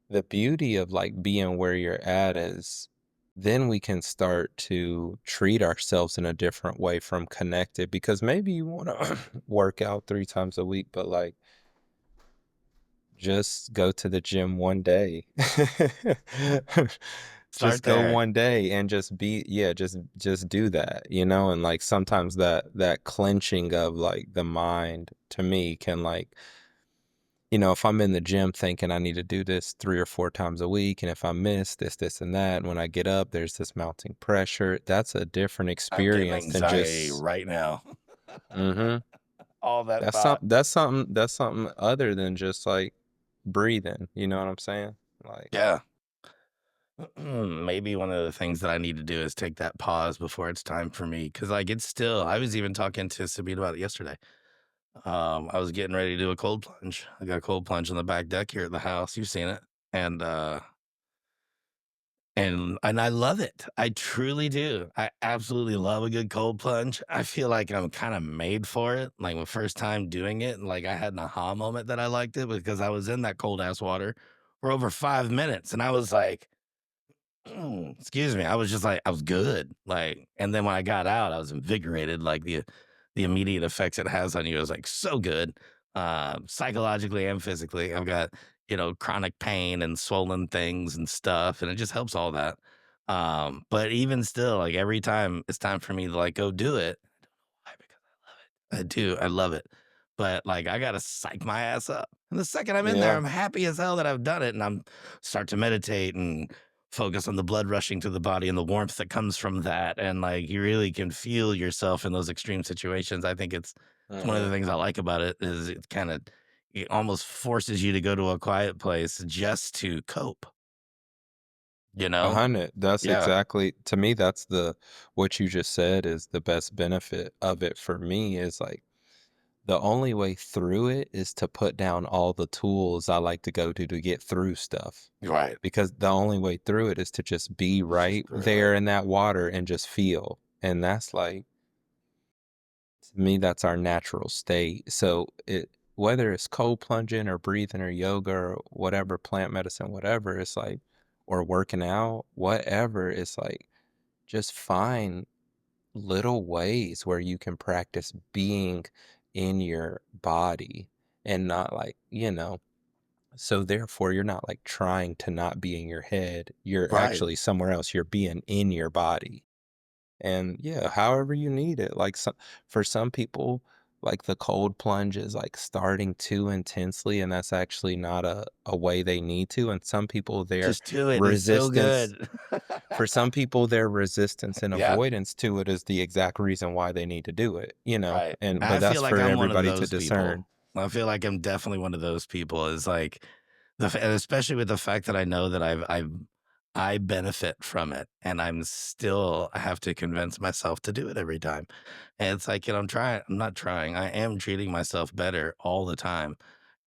the beauty of like being where you're at is then we can start to treat ourselves in a different way from connected because maybe you want to work out 3 times a week, but like just go to the gym one day. Just Start go there. one day and just be, yeah, just do that, and like sometimes that clenching of like the mind to me can like, if I'm in the gym thinking I need to do this 3 or 4 times a week, and if I miss this, and that, and when I get up, there's this mounting pressure. That's a different I'm getting experience than anxiety just, right now. Mhm. All that That's some thought. that's something other than just, like, breathing, you know what I'm saying? Like Yeah. Maybe one of the things that I need to do is take that pause before it's time for me. Cause like it's still, I was even talking to Sabine about it yesterday. I was getting ready to do a cold plunge. I got a cold plunge on the back deck here at the house. You've seen it. And and I love it. I truly do. I absolutely love a good cold plunge. I feel like I'm kind of made for it. Like my first time doing it, and like I had an aha moment that I liked it because I was in that cold ass water for over 5 minutes, and I was like, excuse me. I was just like, I was good. Like, and then when I got out, I was invigorated. Like the immediate effects it has on you is like so good, psychologically and physically. I've got chronic pain and swollen things and stuff, and it just helps all that. But even still, like every time it's time for me to like go do it, why? Because I love it. I do. I love it. But like I gotta psych my ass up. And the second I'm in there, yeah. I'm happy as hell that I've done it. And I'm start to meditate and focus on the blood rushing through the body and the warmth that comes from that. And like you really can feel yourself in those extreme situations. I think it's one of the Mhm. things I like about it is it almost forces you to go to a quiet place just to cope, you know? 100. That's Yeah. exactly to me, that's the what you just said is the best benefit of it for me is, like, the only way through it is to put down all the tools I like to go to get through stuff, Right. because the only way through it is to just be It's just right through it. there in that water and just feel, and that's, like to me, that's our natural state. So it whether it's cold plunging or breathing or yoga or whatever, plant medicine, whatever, it's like or working out, whatever, it's like just find little ways where you can practice being in your body and not like, so therefore you're not like trying to not be in your head. You're Right. actually somewhere else. You're being in your body. And yeah, however you need it. Like for some people, like the cold plunge is like starting too intensely, and that's actually not a way they need to. And some people their Just do it. It's so resistance good. for some people, their resistance and Yeah. avoidance to it is the exact reason why they need to do it, Right. and but I that's feel like for I'm one of everybody to those people. discern. I feel like I'm definitely one of those people is like and especially with the fact that I know that I benefit from it and I have to convince myself to do it every time. And it's like, I'm not trying. I am treating myself better all the time.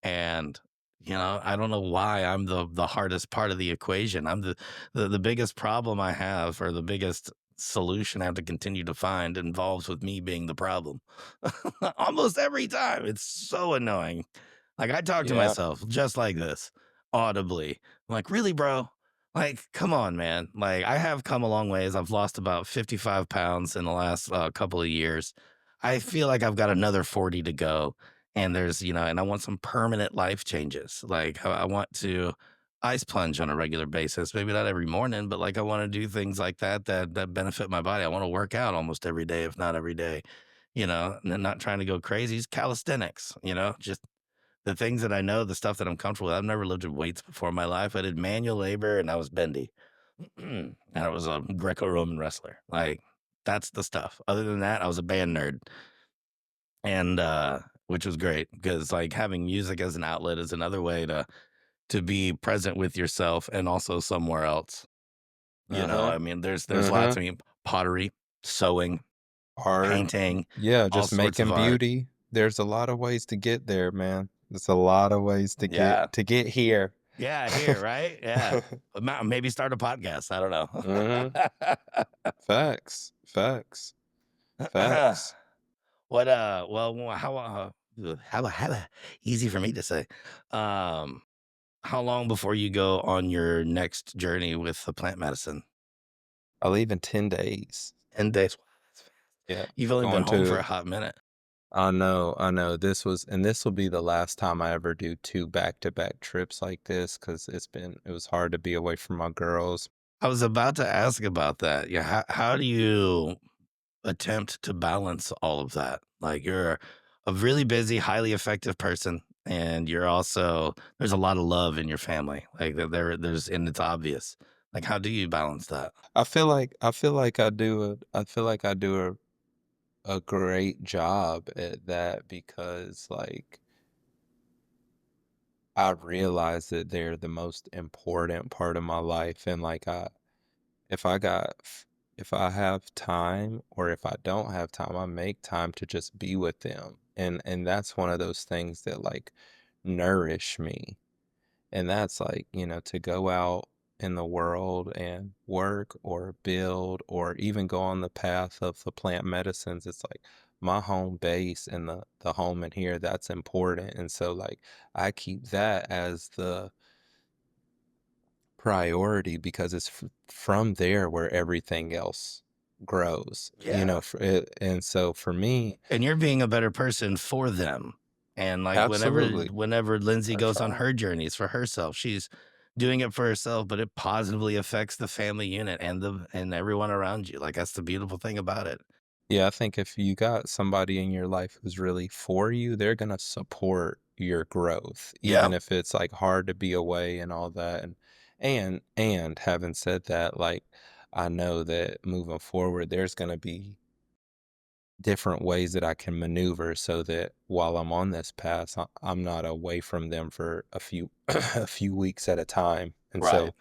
And I don't know why I'm the hardest part of the equation. I'm the biggest problem I have or the biggest solution I have to continue to find involves with me being the problem. Almost every time. It's so annoying. Like I talk to Yeah. myself just like this, audibly. I'm like, really, bro? Like, come on, man. Like, I have come a long ways. I've lost about 55 pounds in the last couple of years. I feel like I've got another 40 to go. And and I want some permanent life changes. Like, I want to ice plunge on a regular basis, maybe not every morning, but like I want to do things like that benefit my body. I want to work out almost every day, if not every day, and then not trying to go crazy. It's calisthenics, just the things that I know, the stuff that I'm comfortable with. I've never lifted weights before in my life. I did manual labor and I was bendy. And I was a Greco-Roman wrestler. Like, that's the stuff. Other than that, I was a band nerd. And which was great because like having music as an outlet is another way to be present with yourself and also somewhere else. Uh-huh. I mean, there's lots. Uh-huh. I mean, pottery, sewing, Art. painting, Yeah, all just sorts of making art. beauty. There's a lot of ways to get there, man. There's a lot of ways to Yeah. get here. Yeah, here, right? Yeah. Maybe start a podcast. I don't Mhm. know. Facts. Facts. Facts. Well, how easy for me to say. Um, how long before you go on your next journey with the plant medicine? I leave in 10 days. 10 days. Wow, that's fast. Yeah. You've only been Going home for to a hot minute. I know. This will be the last time I ever do 2 back-to-back trips like this because it was hard to be away from my girls. I was about to ask about that. Yeah, how do you attempt to balance all of that? Like you're a really busy, highly effective person, and you're also there's a lot of love in your family. Like there's and it's obvious. Like how do you balance that? I feel like I do a great job at that because like I realize that they're the most important part of my life and like if I got if I have time or if I don't have time, I make time to just be with them. And that's one of those things that like nourish me. And that's like, to go out in the world and work or build or even go on the path of the plant medicines. It's like my home base and the home in here, that's important. And so like I keep that as the priority because it's from there where everything else grows, Yeah. and so for me, And you're being a better person for them. And like absolutely, whenever Lindsay I goes on try. her journeys for herself, she's doing it for herself, but it positively affects the family unit and the and everyone around you. Like that's the beautiful thing about it. Yeah, I think if you got somebody in your life who's really for you, they're gonna support your growth, Yeah. even if it's like hard to be away and all that. And having said that, like I know that moving forward, there's gonna be different ways that I can maneuver so that while I'm on this path, I'm not away from them for a few a few weeks at a time. And Right. so,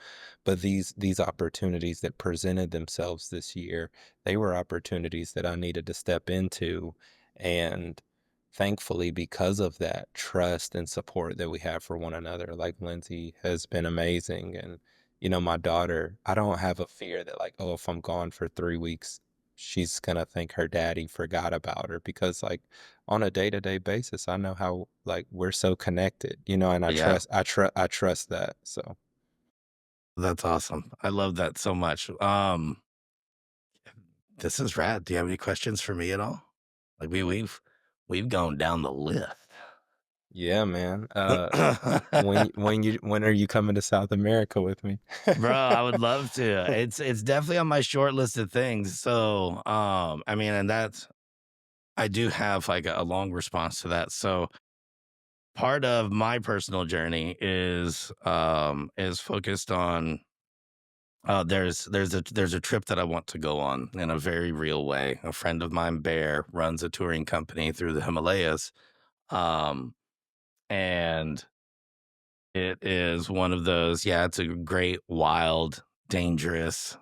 but these opportunities that presented themselves this year, they were opportunities that I needed to step into, and thankfully, because of that trust and support that we have for one another, like Lindsay has been amazing, and my daughter, I don't have a fear that like, oh, if I'm gone for 3 weeks she's gonna think her daddy forgot about her because like on a day-to-day basis I know how like we're so connected, and Yeah. I trust that. So That's awesome. I love that so much. This is rad. Do you have any questions for me at all? Like we've gone down the list. yeah, man. When are you coming to South America with me? Bro, I would love to. It's definitely on my short list of things. So, I mean, and that's I do have like a long response to that. So, part of my personal journey is focused on there's a trip that I want to go on in a very real way. A friend of mine, Bear, runs a touring company through the Himalayas. Um, and it is one of those, yeah, it's a great, wild, dangerous,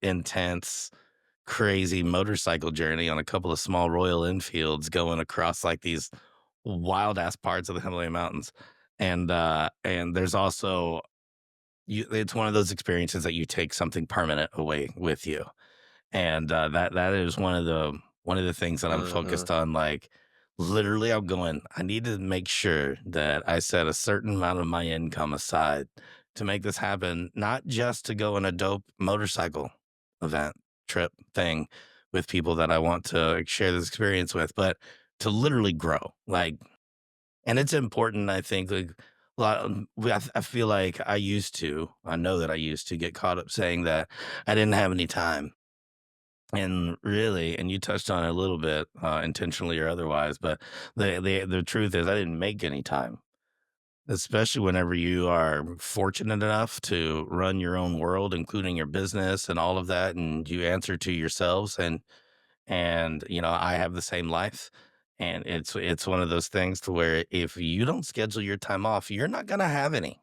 intense, crazy motorcycle journey on a couple of small Royal Enfields going across like these wild ass parts of the Himalayan mountains. And there's also it's one of those experiences that you take something permanent away with you. And, that is one of the things that I'm Hmm. focused on, like, literally, I'm going, "I need to make sure that I set a certain amount of my income aside to make this happen, not just to go on a dope motorcycle event, trip, thing with people that I want to, like, share this experience with, but to literally grow." Like, and it's important, I think, like, a lot I feel like I know that I used to get caught up saying that I didn't have any time. And really, and you touched on it a little bit, intentionally or otherwise, but the truth is I didn't make any time, especially whenever you are fortunate enough to run your own world, including your business and all of that, and you answer to yourselves. And I have the same life, and it's one of those things to where if you don't schedule your time off, you're not gonna have any.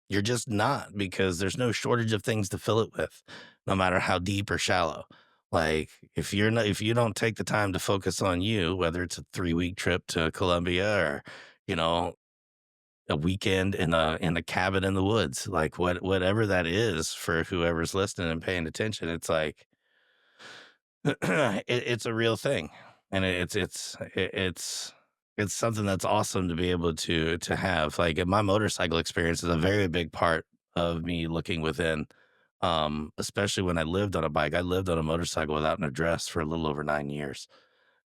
You're just not, because there's no shortage of things to fill it with, no matter how deep or shallow. Like, if you don't take the time to focus on you, whether it's a 3-week trip to Colombia or, you know, a weekend in a cabin in the woods, like whatever that is for whoever's listening and paying attention, it's like it's a real thing, and it's something that's awesome to be able to have. Like my motorcycle experience is a very big part of me looking within. Especially when I lived on a bike. I lived on a motorcycle without an address for a little over 9 years.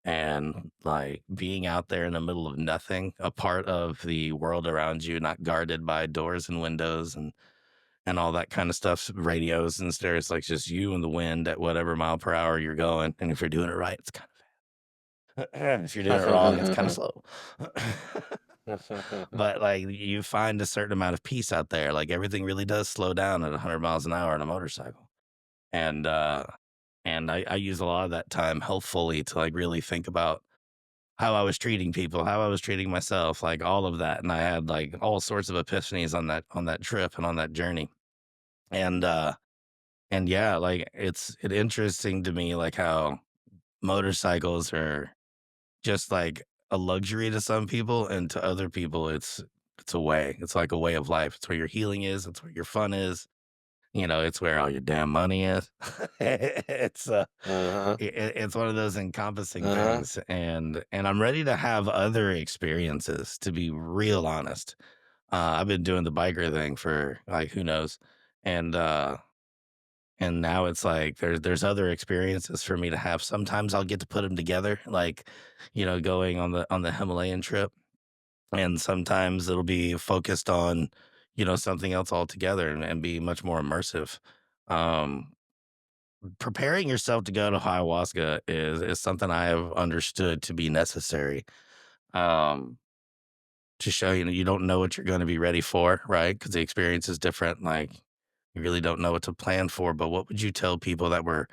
And like being out there in the middle of nothing, a part of the world around you, not guarded by doors and windows and all that kind of stuff, radios and stairs, like just you and the wind at whatever mile per hour you're going. And if you're doing it right, it's kind of if you're doing it wrong, it's kind of slow. But like you find a certain amount of peace out there. Like everything really does slow down at 100 miles an hour on a motorcycle. And And I use a lot of that time healthfully to like really think about how I was treating people, how I was treating myself, like all of that. And I had like all sorts of epiphanies on that trip and on that journey. And and yeah, like it interesting to me like how motorcycles are just like a luxury to some people, and to other people it's a way. It's like a way of life. It's where your healing is, it's where your fun is. You know, it's where all your damn money is. It's Uh-huh. it's one of those encompassing Uh-huh. things, and I'm ready to have other experiences, to be real honest. I've been doing the biker thing for, like, who knows, and, and now it's like there's other experiences for me to have. Sometimes I'll get to put them together, like, going on the Himalayan trip, and sometimes it'll be focused on, something else altogether, and be much more immersive. Um, Preparing yourself to go to ayahuasca is something I have understood to be necessary, um, to show you don't know what you're gonna be ready for, right? Because the experience is different, like, you really don't know what to plan for, but what would you tell people that were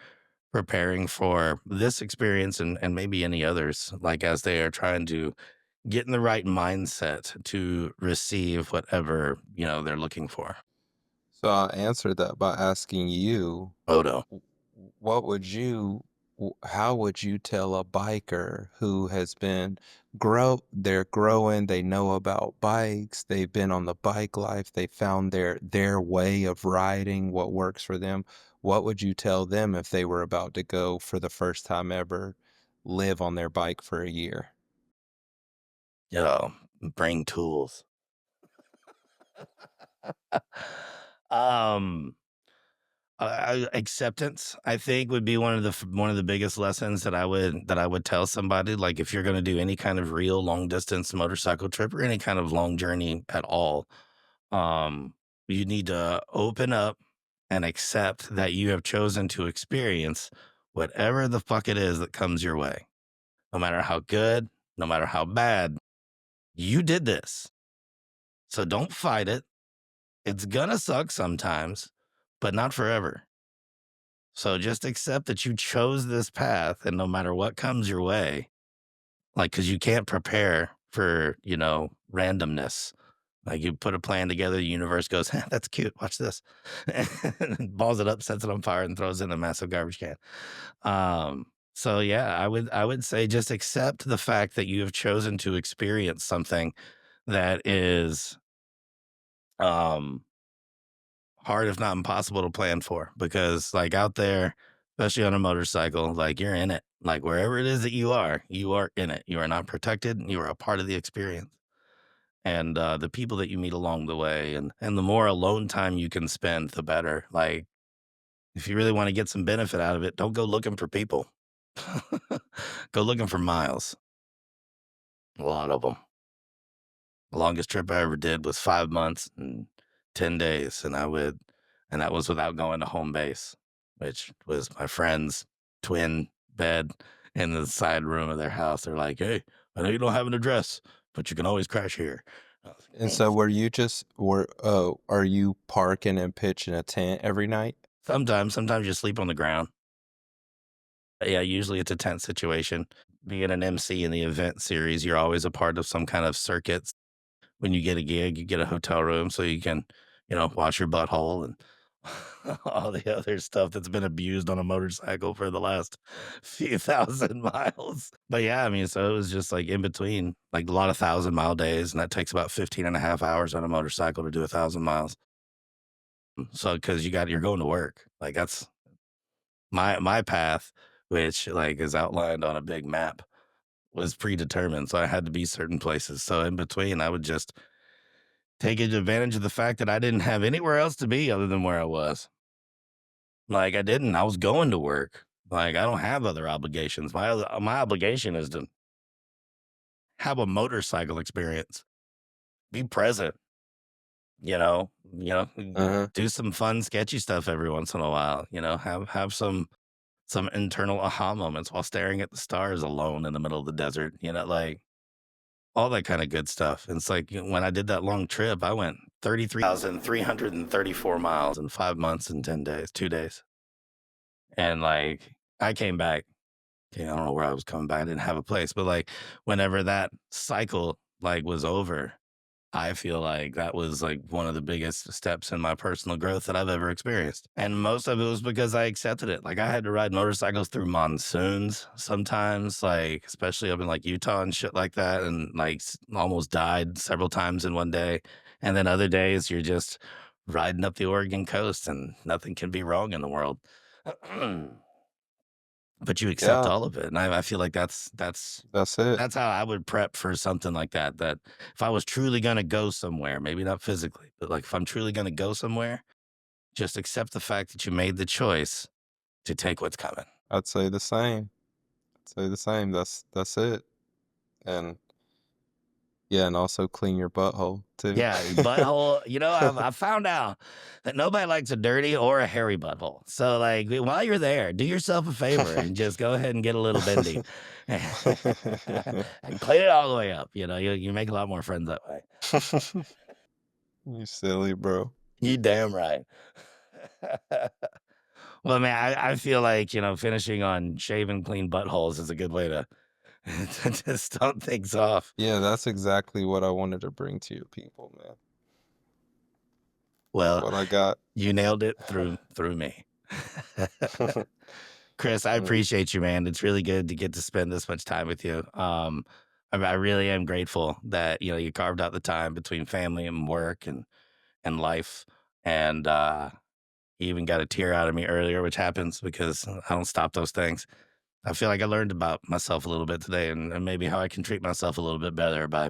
preparing for this experience, and maybe any others, like, as they are trying to get in the right mindset to receive whatever, they're looking for? So I'll answer that by asking you, Oh, no. w- what would you, how would you tell a biker who has been they're growing, they know about bikes, they've been on the bike life, they found their way of riding, what works for them. What would you tell them if they were about to go for the first time ever live on their bike for a year? Bring tools. Um Acceptance, I think, would be one of the biggest lessons that I would tell somebody. Like, if you're going to do any kind of real long distance motorcycle trip or any kind of long journey at all, um, you need to open up and accept that you have chosen to experience whatever the fuck it is that comes your way, no matter how good, no matter how bad. You did this, so don't fight it. It's gonna suck sometimes, but not forever. So just accept that you chose this path, and no matter what comes your way, like, because you can't prepare for, randomness. Like, you put a plan together, the universe goes, That's cute. Watch this." And balls it up, sets it on fire, and throws it in a massive garbage can. So yeah, I would say just accept the fact that you have chosen to experience something that is, um hard, if not impossible, to plan for, because, like, out there, especially on a motorcycle, like, you're in it. Like, wherever it is that you are in it. You are not protected. You are a part of the experience. And the people that you meet along the way, and the more alone time you can spend, the better. Like, if you really want to get some benefit out of it, don't go looking for people. Go looking for miles. A lot of them. The longest trip I ever did was 5 months and 10 days, and that was without going to home base, which was my friend's twin bed in the side room of their house. They're like, "Hey, I know you don't have an address, but you can always crash here." I was like, And so "Thanks." were you just were are you parking and pitching a tent every night? Sometimes you sleep on the ground. But yeah, usually it's a tense situation. Being an MC in the event series, you're always a part of some kind of circuits. When you get a gig, you get a hotel room so you can, wash your butthole and all the other stuff that's been abused on a motorcycle for the last few thousand miles. But yeah, I mean, so it was just like in between, like a lot of 1,000 mile days. And that takes about 15 and a half hours on a motorcycle to do 1,000 miles. So, cause you're going to work. Like, that's my path, which, like, is outlined on a big map, was predetermined. So I had to be certain places. So in between, I would just taking advantage of the fact that I didn't have anywhere else to be other than where I was. Like, I was going to work. Like, I don't have other obligations. My obligation is to have a motorcycle experience, be present, Uh-huh. do some fun, sketchy stuff every once in a while, have some internal aha moments while staring at the stars alone in the middle of the desert, like all that kind of good stuff. And it's like, when I did that long trip, I went 33,334 miles in 5 months and 10 days, 2 days. And like, I came back. Okay, I don't know where I was coming back. I didn't have a place, but like whenever that cycle like was over, I feel like that was like one of the biggest steps in my personal growth that I've ever experienced. And most of it was because I accepted it. Like I had to ride motorcycles through monsoons sometimes, like especially up in like Utah and shit like that, and like almost died several times in one day. And then other days you're just riding up the Oregon coast and nothing can be wrong in the world. But you accept Yeah, all of it. And I feel like that's it. that's how I would prep for something like that. That if I was truly gonna go somewhere, maybe not physically, but like if I'm truly gonna go somewhere, just accept the fact that you made the choice to take what's coming. I'd say the same. I'd say the same. That's it. And yeah, and also clean your butthole too. Yeah, butthole. I found out that nobody likes a dirty or a hairy butthole. So like while you're there, do yourself a favor and just go ahead and get a little bendy and clean it all the way up. You make a lot more friends that way. You silly, bro. You damn right. Well, man, I feel like, finishing on shaven clean buttholes is a good way to, to just start things off. Yeah, that's exactly what I wanted to bring to your people, man. That's Well, what I got. you nailed it through me. Chris, I Mm. appreciate you, man. It's really good to get to spend this much time with you. I really am grateful that, you carved out the time between family and work and life. And you even got a tear out of me earlier, which happens because I don't stop those things. I feel like I learned about myself a little bit today and maybe how I can treat myself a little bit better by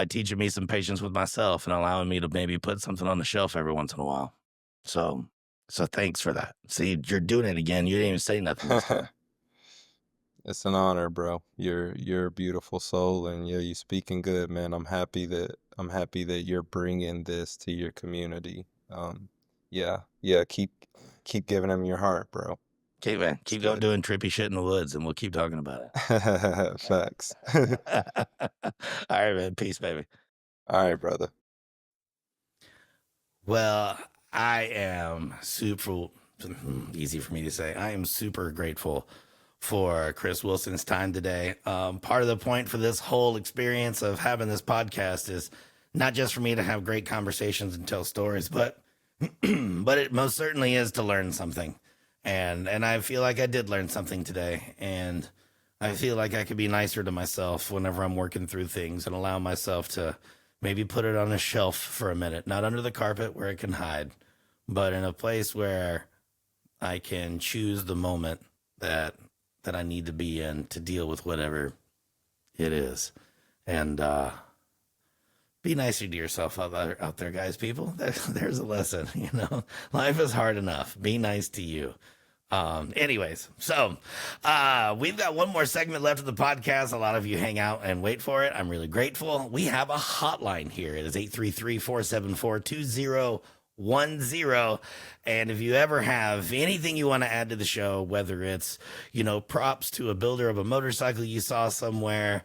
teaching me some patience with myself and allowing me to maybe put something on the shelf every once in a while. So so thanks for that. See, you're doing it again. You didn't even say nothing this time. It's an honor, bro. You're a beautiful soul, and yeah, you speaking good, man. I'm happy that you're bringing this to your community. Yeah, keep giving them your heart, bro. Okay, man. It's Keep on good. doing trippy shit in the woods and we'll keep talking about Facts. it. All right, man. Peace, baby. All right, brother. Well, I am super easy for me to say. I am super grateful for Chris Wilson's time today. Part of the point for this whole experience of having this podcast is not just for me to have great conversations and tell stories, but but it most certainly is to learn something. And I feel like I did learn something today, and I feel like I could be nicer to myself whenever I'm working through things and allow myself to maybe put it on a shelf for a minute, not under the carpet where it can hide, but in a place where I can choose the moment that I need to be in to deal with whatever it is. And be nicer to yourself out there, guys, people. There's a lesson, Life is hard enough. Be nice to you. Anyways, so we've got one more segment left of the podcast. A lot of you hang out and wait for it. I'm really grateful. We have a hotline here. It is 833-474-2010. And if you ever have anything you want to add to the show, whether it's, props to a builder of a motorcycle you saw somewhere,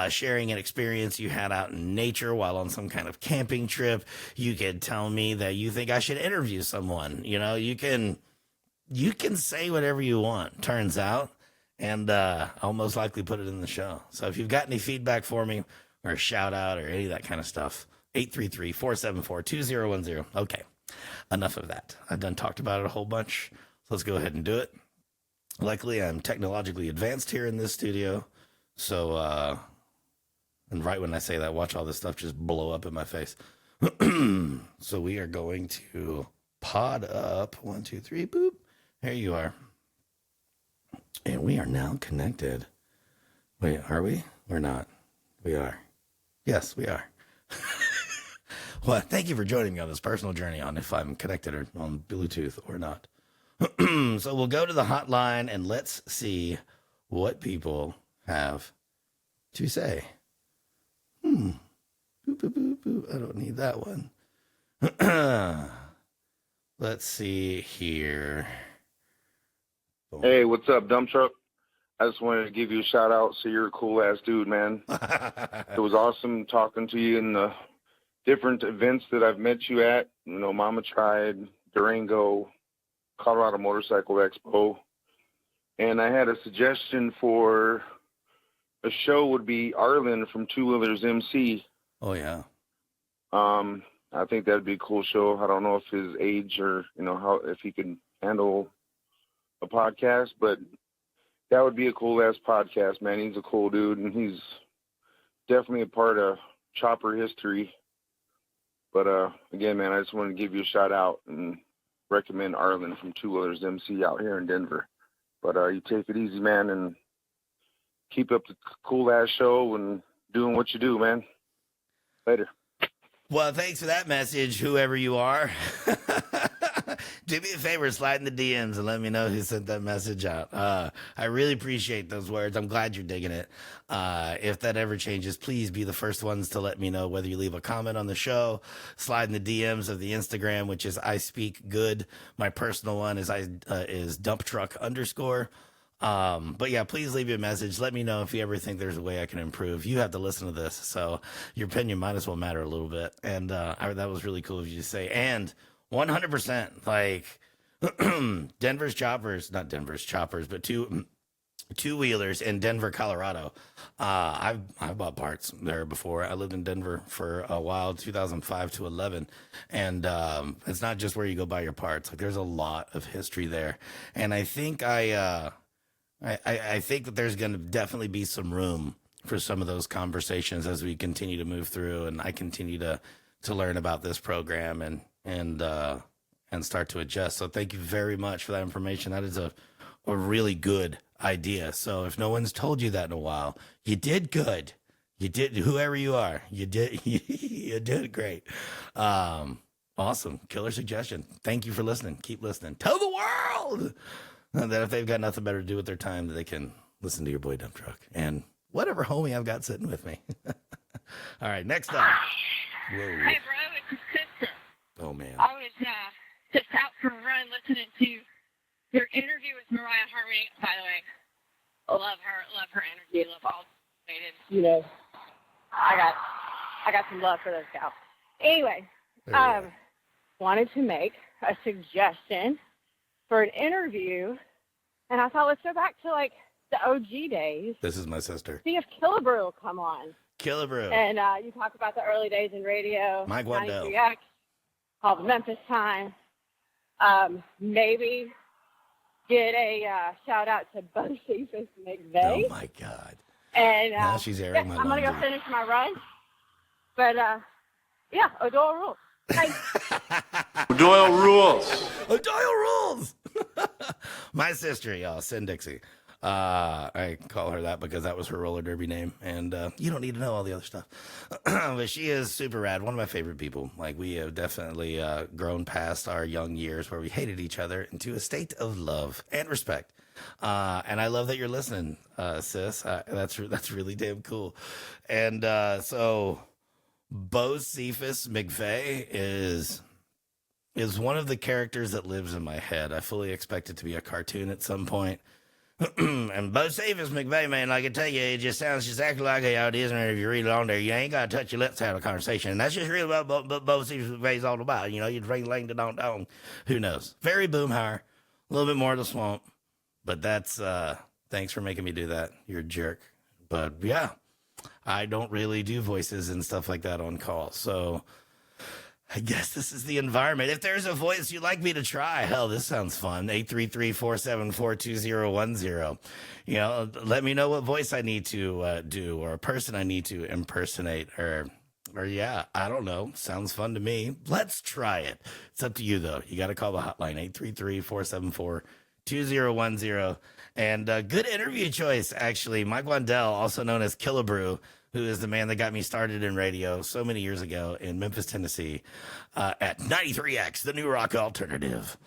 sharing an experience you had out in nature while on some kind of camping trip, you can tell me that you think I should interview someone. You can say whatever you want, turns out, and I'll most likely put it in the show. So if you've got any feedback for me or a shout out or any of that kind of stuff, 833-474-2010. Okay, enough of that. I've done talked about it a whole bunch. So let's go ahead and do it. Luckily, I'm technologically advanced here in this studio. So, and right when I say that, watch all this stuff just blow up in my face. So we are going to pod up. 1, 2, 3, boop. There you are. And we are now connected. Wait, are we? We're not. We are. Yes, we are. Well, thank you for joining me on this personal journey on if I'm connected or on Bluetooth or not. So we'll go to the hotline and let's see what people have to say. Boop, boop, boop, boop. I don't need that one. Let's see here. Boom. Hey, what's up, Dump Truck? I just wanted to give you a shout out. So you're a cool ass dude, man. It was awesome talking to you in the different events that I've met you at. Mama Tried, Durango, Colorado Motorcycle Expo. And I had a suggestion for a show would be Arlen from Two Wheelers MC. Oh yeah. I think that'd be a cool show. I don't know if his age or if he could handle a podcast, but that would be a cool ass podcast, man. He's a cool dude, and he's definitely a part of chopper history. But again, man, I just wanted to give you a shout out and recommend Arlen from Two Wheelers MC out here in Denver. But you take it easy, man, and keep up the cool ass show and doing what you do, man. Later. Well, thanks for that message, whoever you are. Do me a favor, slide in the DMs and let me know who sent that message out. I really appreciate those words. I'm glad you're digging it. If that ever changes, please be the first ones to let me know, whether you leave a comment on the show, slide in the DMs of the Instagram, which is I Speak Good. My personal one is dumptruck_. But yeah, please leave me a message. Let me know if you ever think there's a way I can improve. You have to listen to this, so your opinion might as well matter a little bit. And that was really cool of you to say. And 100%, like not Denver's Choppers, but two wheelers in Denver, Colorado. I've bought parts there before. I lived in Denver for a while, 2005 to 11, and it's not just where you go buy your parts. Like, there's a lot of history there, and I think I think that there's going to definitely be some room for some of those conversations as we continue to move through, and I continue to learn about this program and start to adjust. So thank you very much for that information. That is a really good idea. So if no one's told you that in a while, you did good. You did, whoever you are, you did great. Awesome. Killer suggestion. Thank you for listening. Keep listening. Tell the world that if they've got nothing better to do with their time, that they can listen to your boy Dump Truck and whatever homie I've got sitting with me. All right, next up. Whoa. Hey, bro, it's Krista. Oh, man. I was just out for a run listening to your interview with Mariah Harmony. By the way, I love her energy, love all the I got some love for those gals. Anyway, wanted to make a suggestion for an interview, and I thought, let's go back to like the OG days. This is my sister. See if Killebrew will come on. Killebrew. And you talk about the early days in radio. Mike Waddell. 93X, called the Memphis Time. Maybe get a shout out to Bo Cephas McVeigh. Oh my God. And now she's airing my I'm gonna go laundry. finish my run. But yeah, O'Doyle rules. Thanks. Doyle rules. O'Doyle rules. My sister, y'all, Sin Dixie. I call her that because that was her roller derby name, and you don't need to know all the other stuff. But she is super rad. One of my favorite people. Like, we have definitely grown past our young years where we hated each other into a state of love and respect. And I love that you're listening, sis. That's really damn cool. And so Bo Cephas McVeigh is one of the characters that lives in my head. I fully expect it to be a cartoon at some point. And Bo Cephas McVeigh, man, like I tell you, it just sounds exactly like how it is. And if you read it on there, you ain't got to touch your lips to have a conversation. And that's just really what Bo Cephas McVeigh's all about. You know, you drink lang to don't dong. Who knows? Very Boomhauer. A little bit more of the swamp. But that's, thanks for making me do that. You're a jerk. But yeah, I don't really do voices and stuff like that on call. So I guess this is the environment. If there's a voice you'd like me to try, hell, this sounds fun. 833-474-2010. You know, let me know what voice I need to do, or a person I need to impersonate, or yeah, I don't know. Sounds fun to me. Let's try it. It's up to you, though. You got to call the hotline, 833-474-2010. And good interview choice, actually. Mike Waddell, also known as Killebrew, who is the man that got me started in radio so many years ago in Memphis, Tennessee, at 93X, the new rock alternative.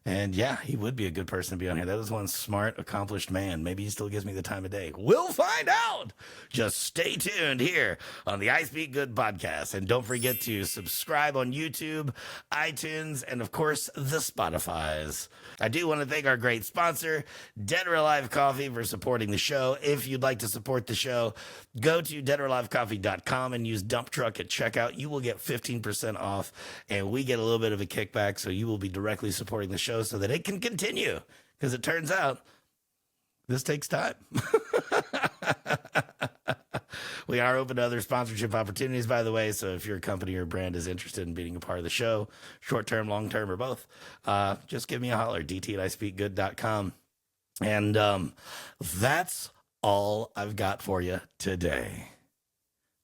And yeah, he would be a good person to be on here. That is one smart, accomplished man. Maybe he still gives me the time of day. We'll find out. Just stay tuned here on the I Speak Good podcast. And don't forget to subscribe on YouTube, iTunes, and of course, the Spotifys. I do want to thank our great sponsor, Dead or Alive Coffee, for supporting the show. If you'd like to support the show, go to deadoralivecoffee.com and use Dump Truck at checkout. You will get 15% off, and we get a little bit of a kickback, so you will be directly supporting the show. show so that it can continue. Because it turns out this takes time. We are open to other sponsorship opportunities, by the way. So if your company or brand is interested in being a part of the show, short-term, long-term, or both, just give me a holler, dt@ispeakgood.com. And that's all I've got for you today.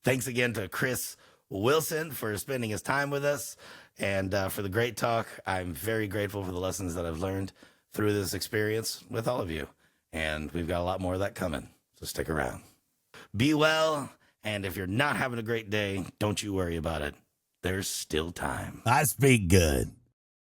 Thanks again to Chris Wilson for spending his time with us and for the great talk. I'm very grateful for the lessons that I've learned through this experience with all of you. And we've got a lot more of that coming. So stick around. Be well. And if you're not having a great day, don't you worry about it. There's still time. I speak good.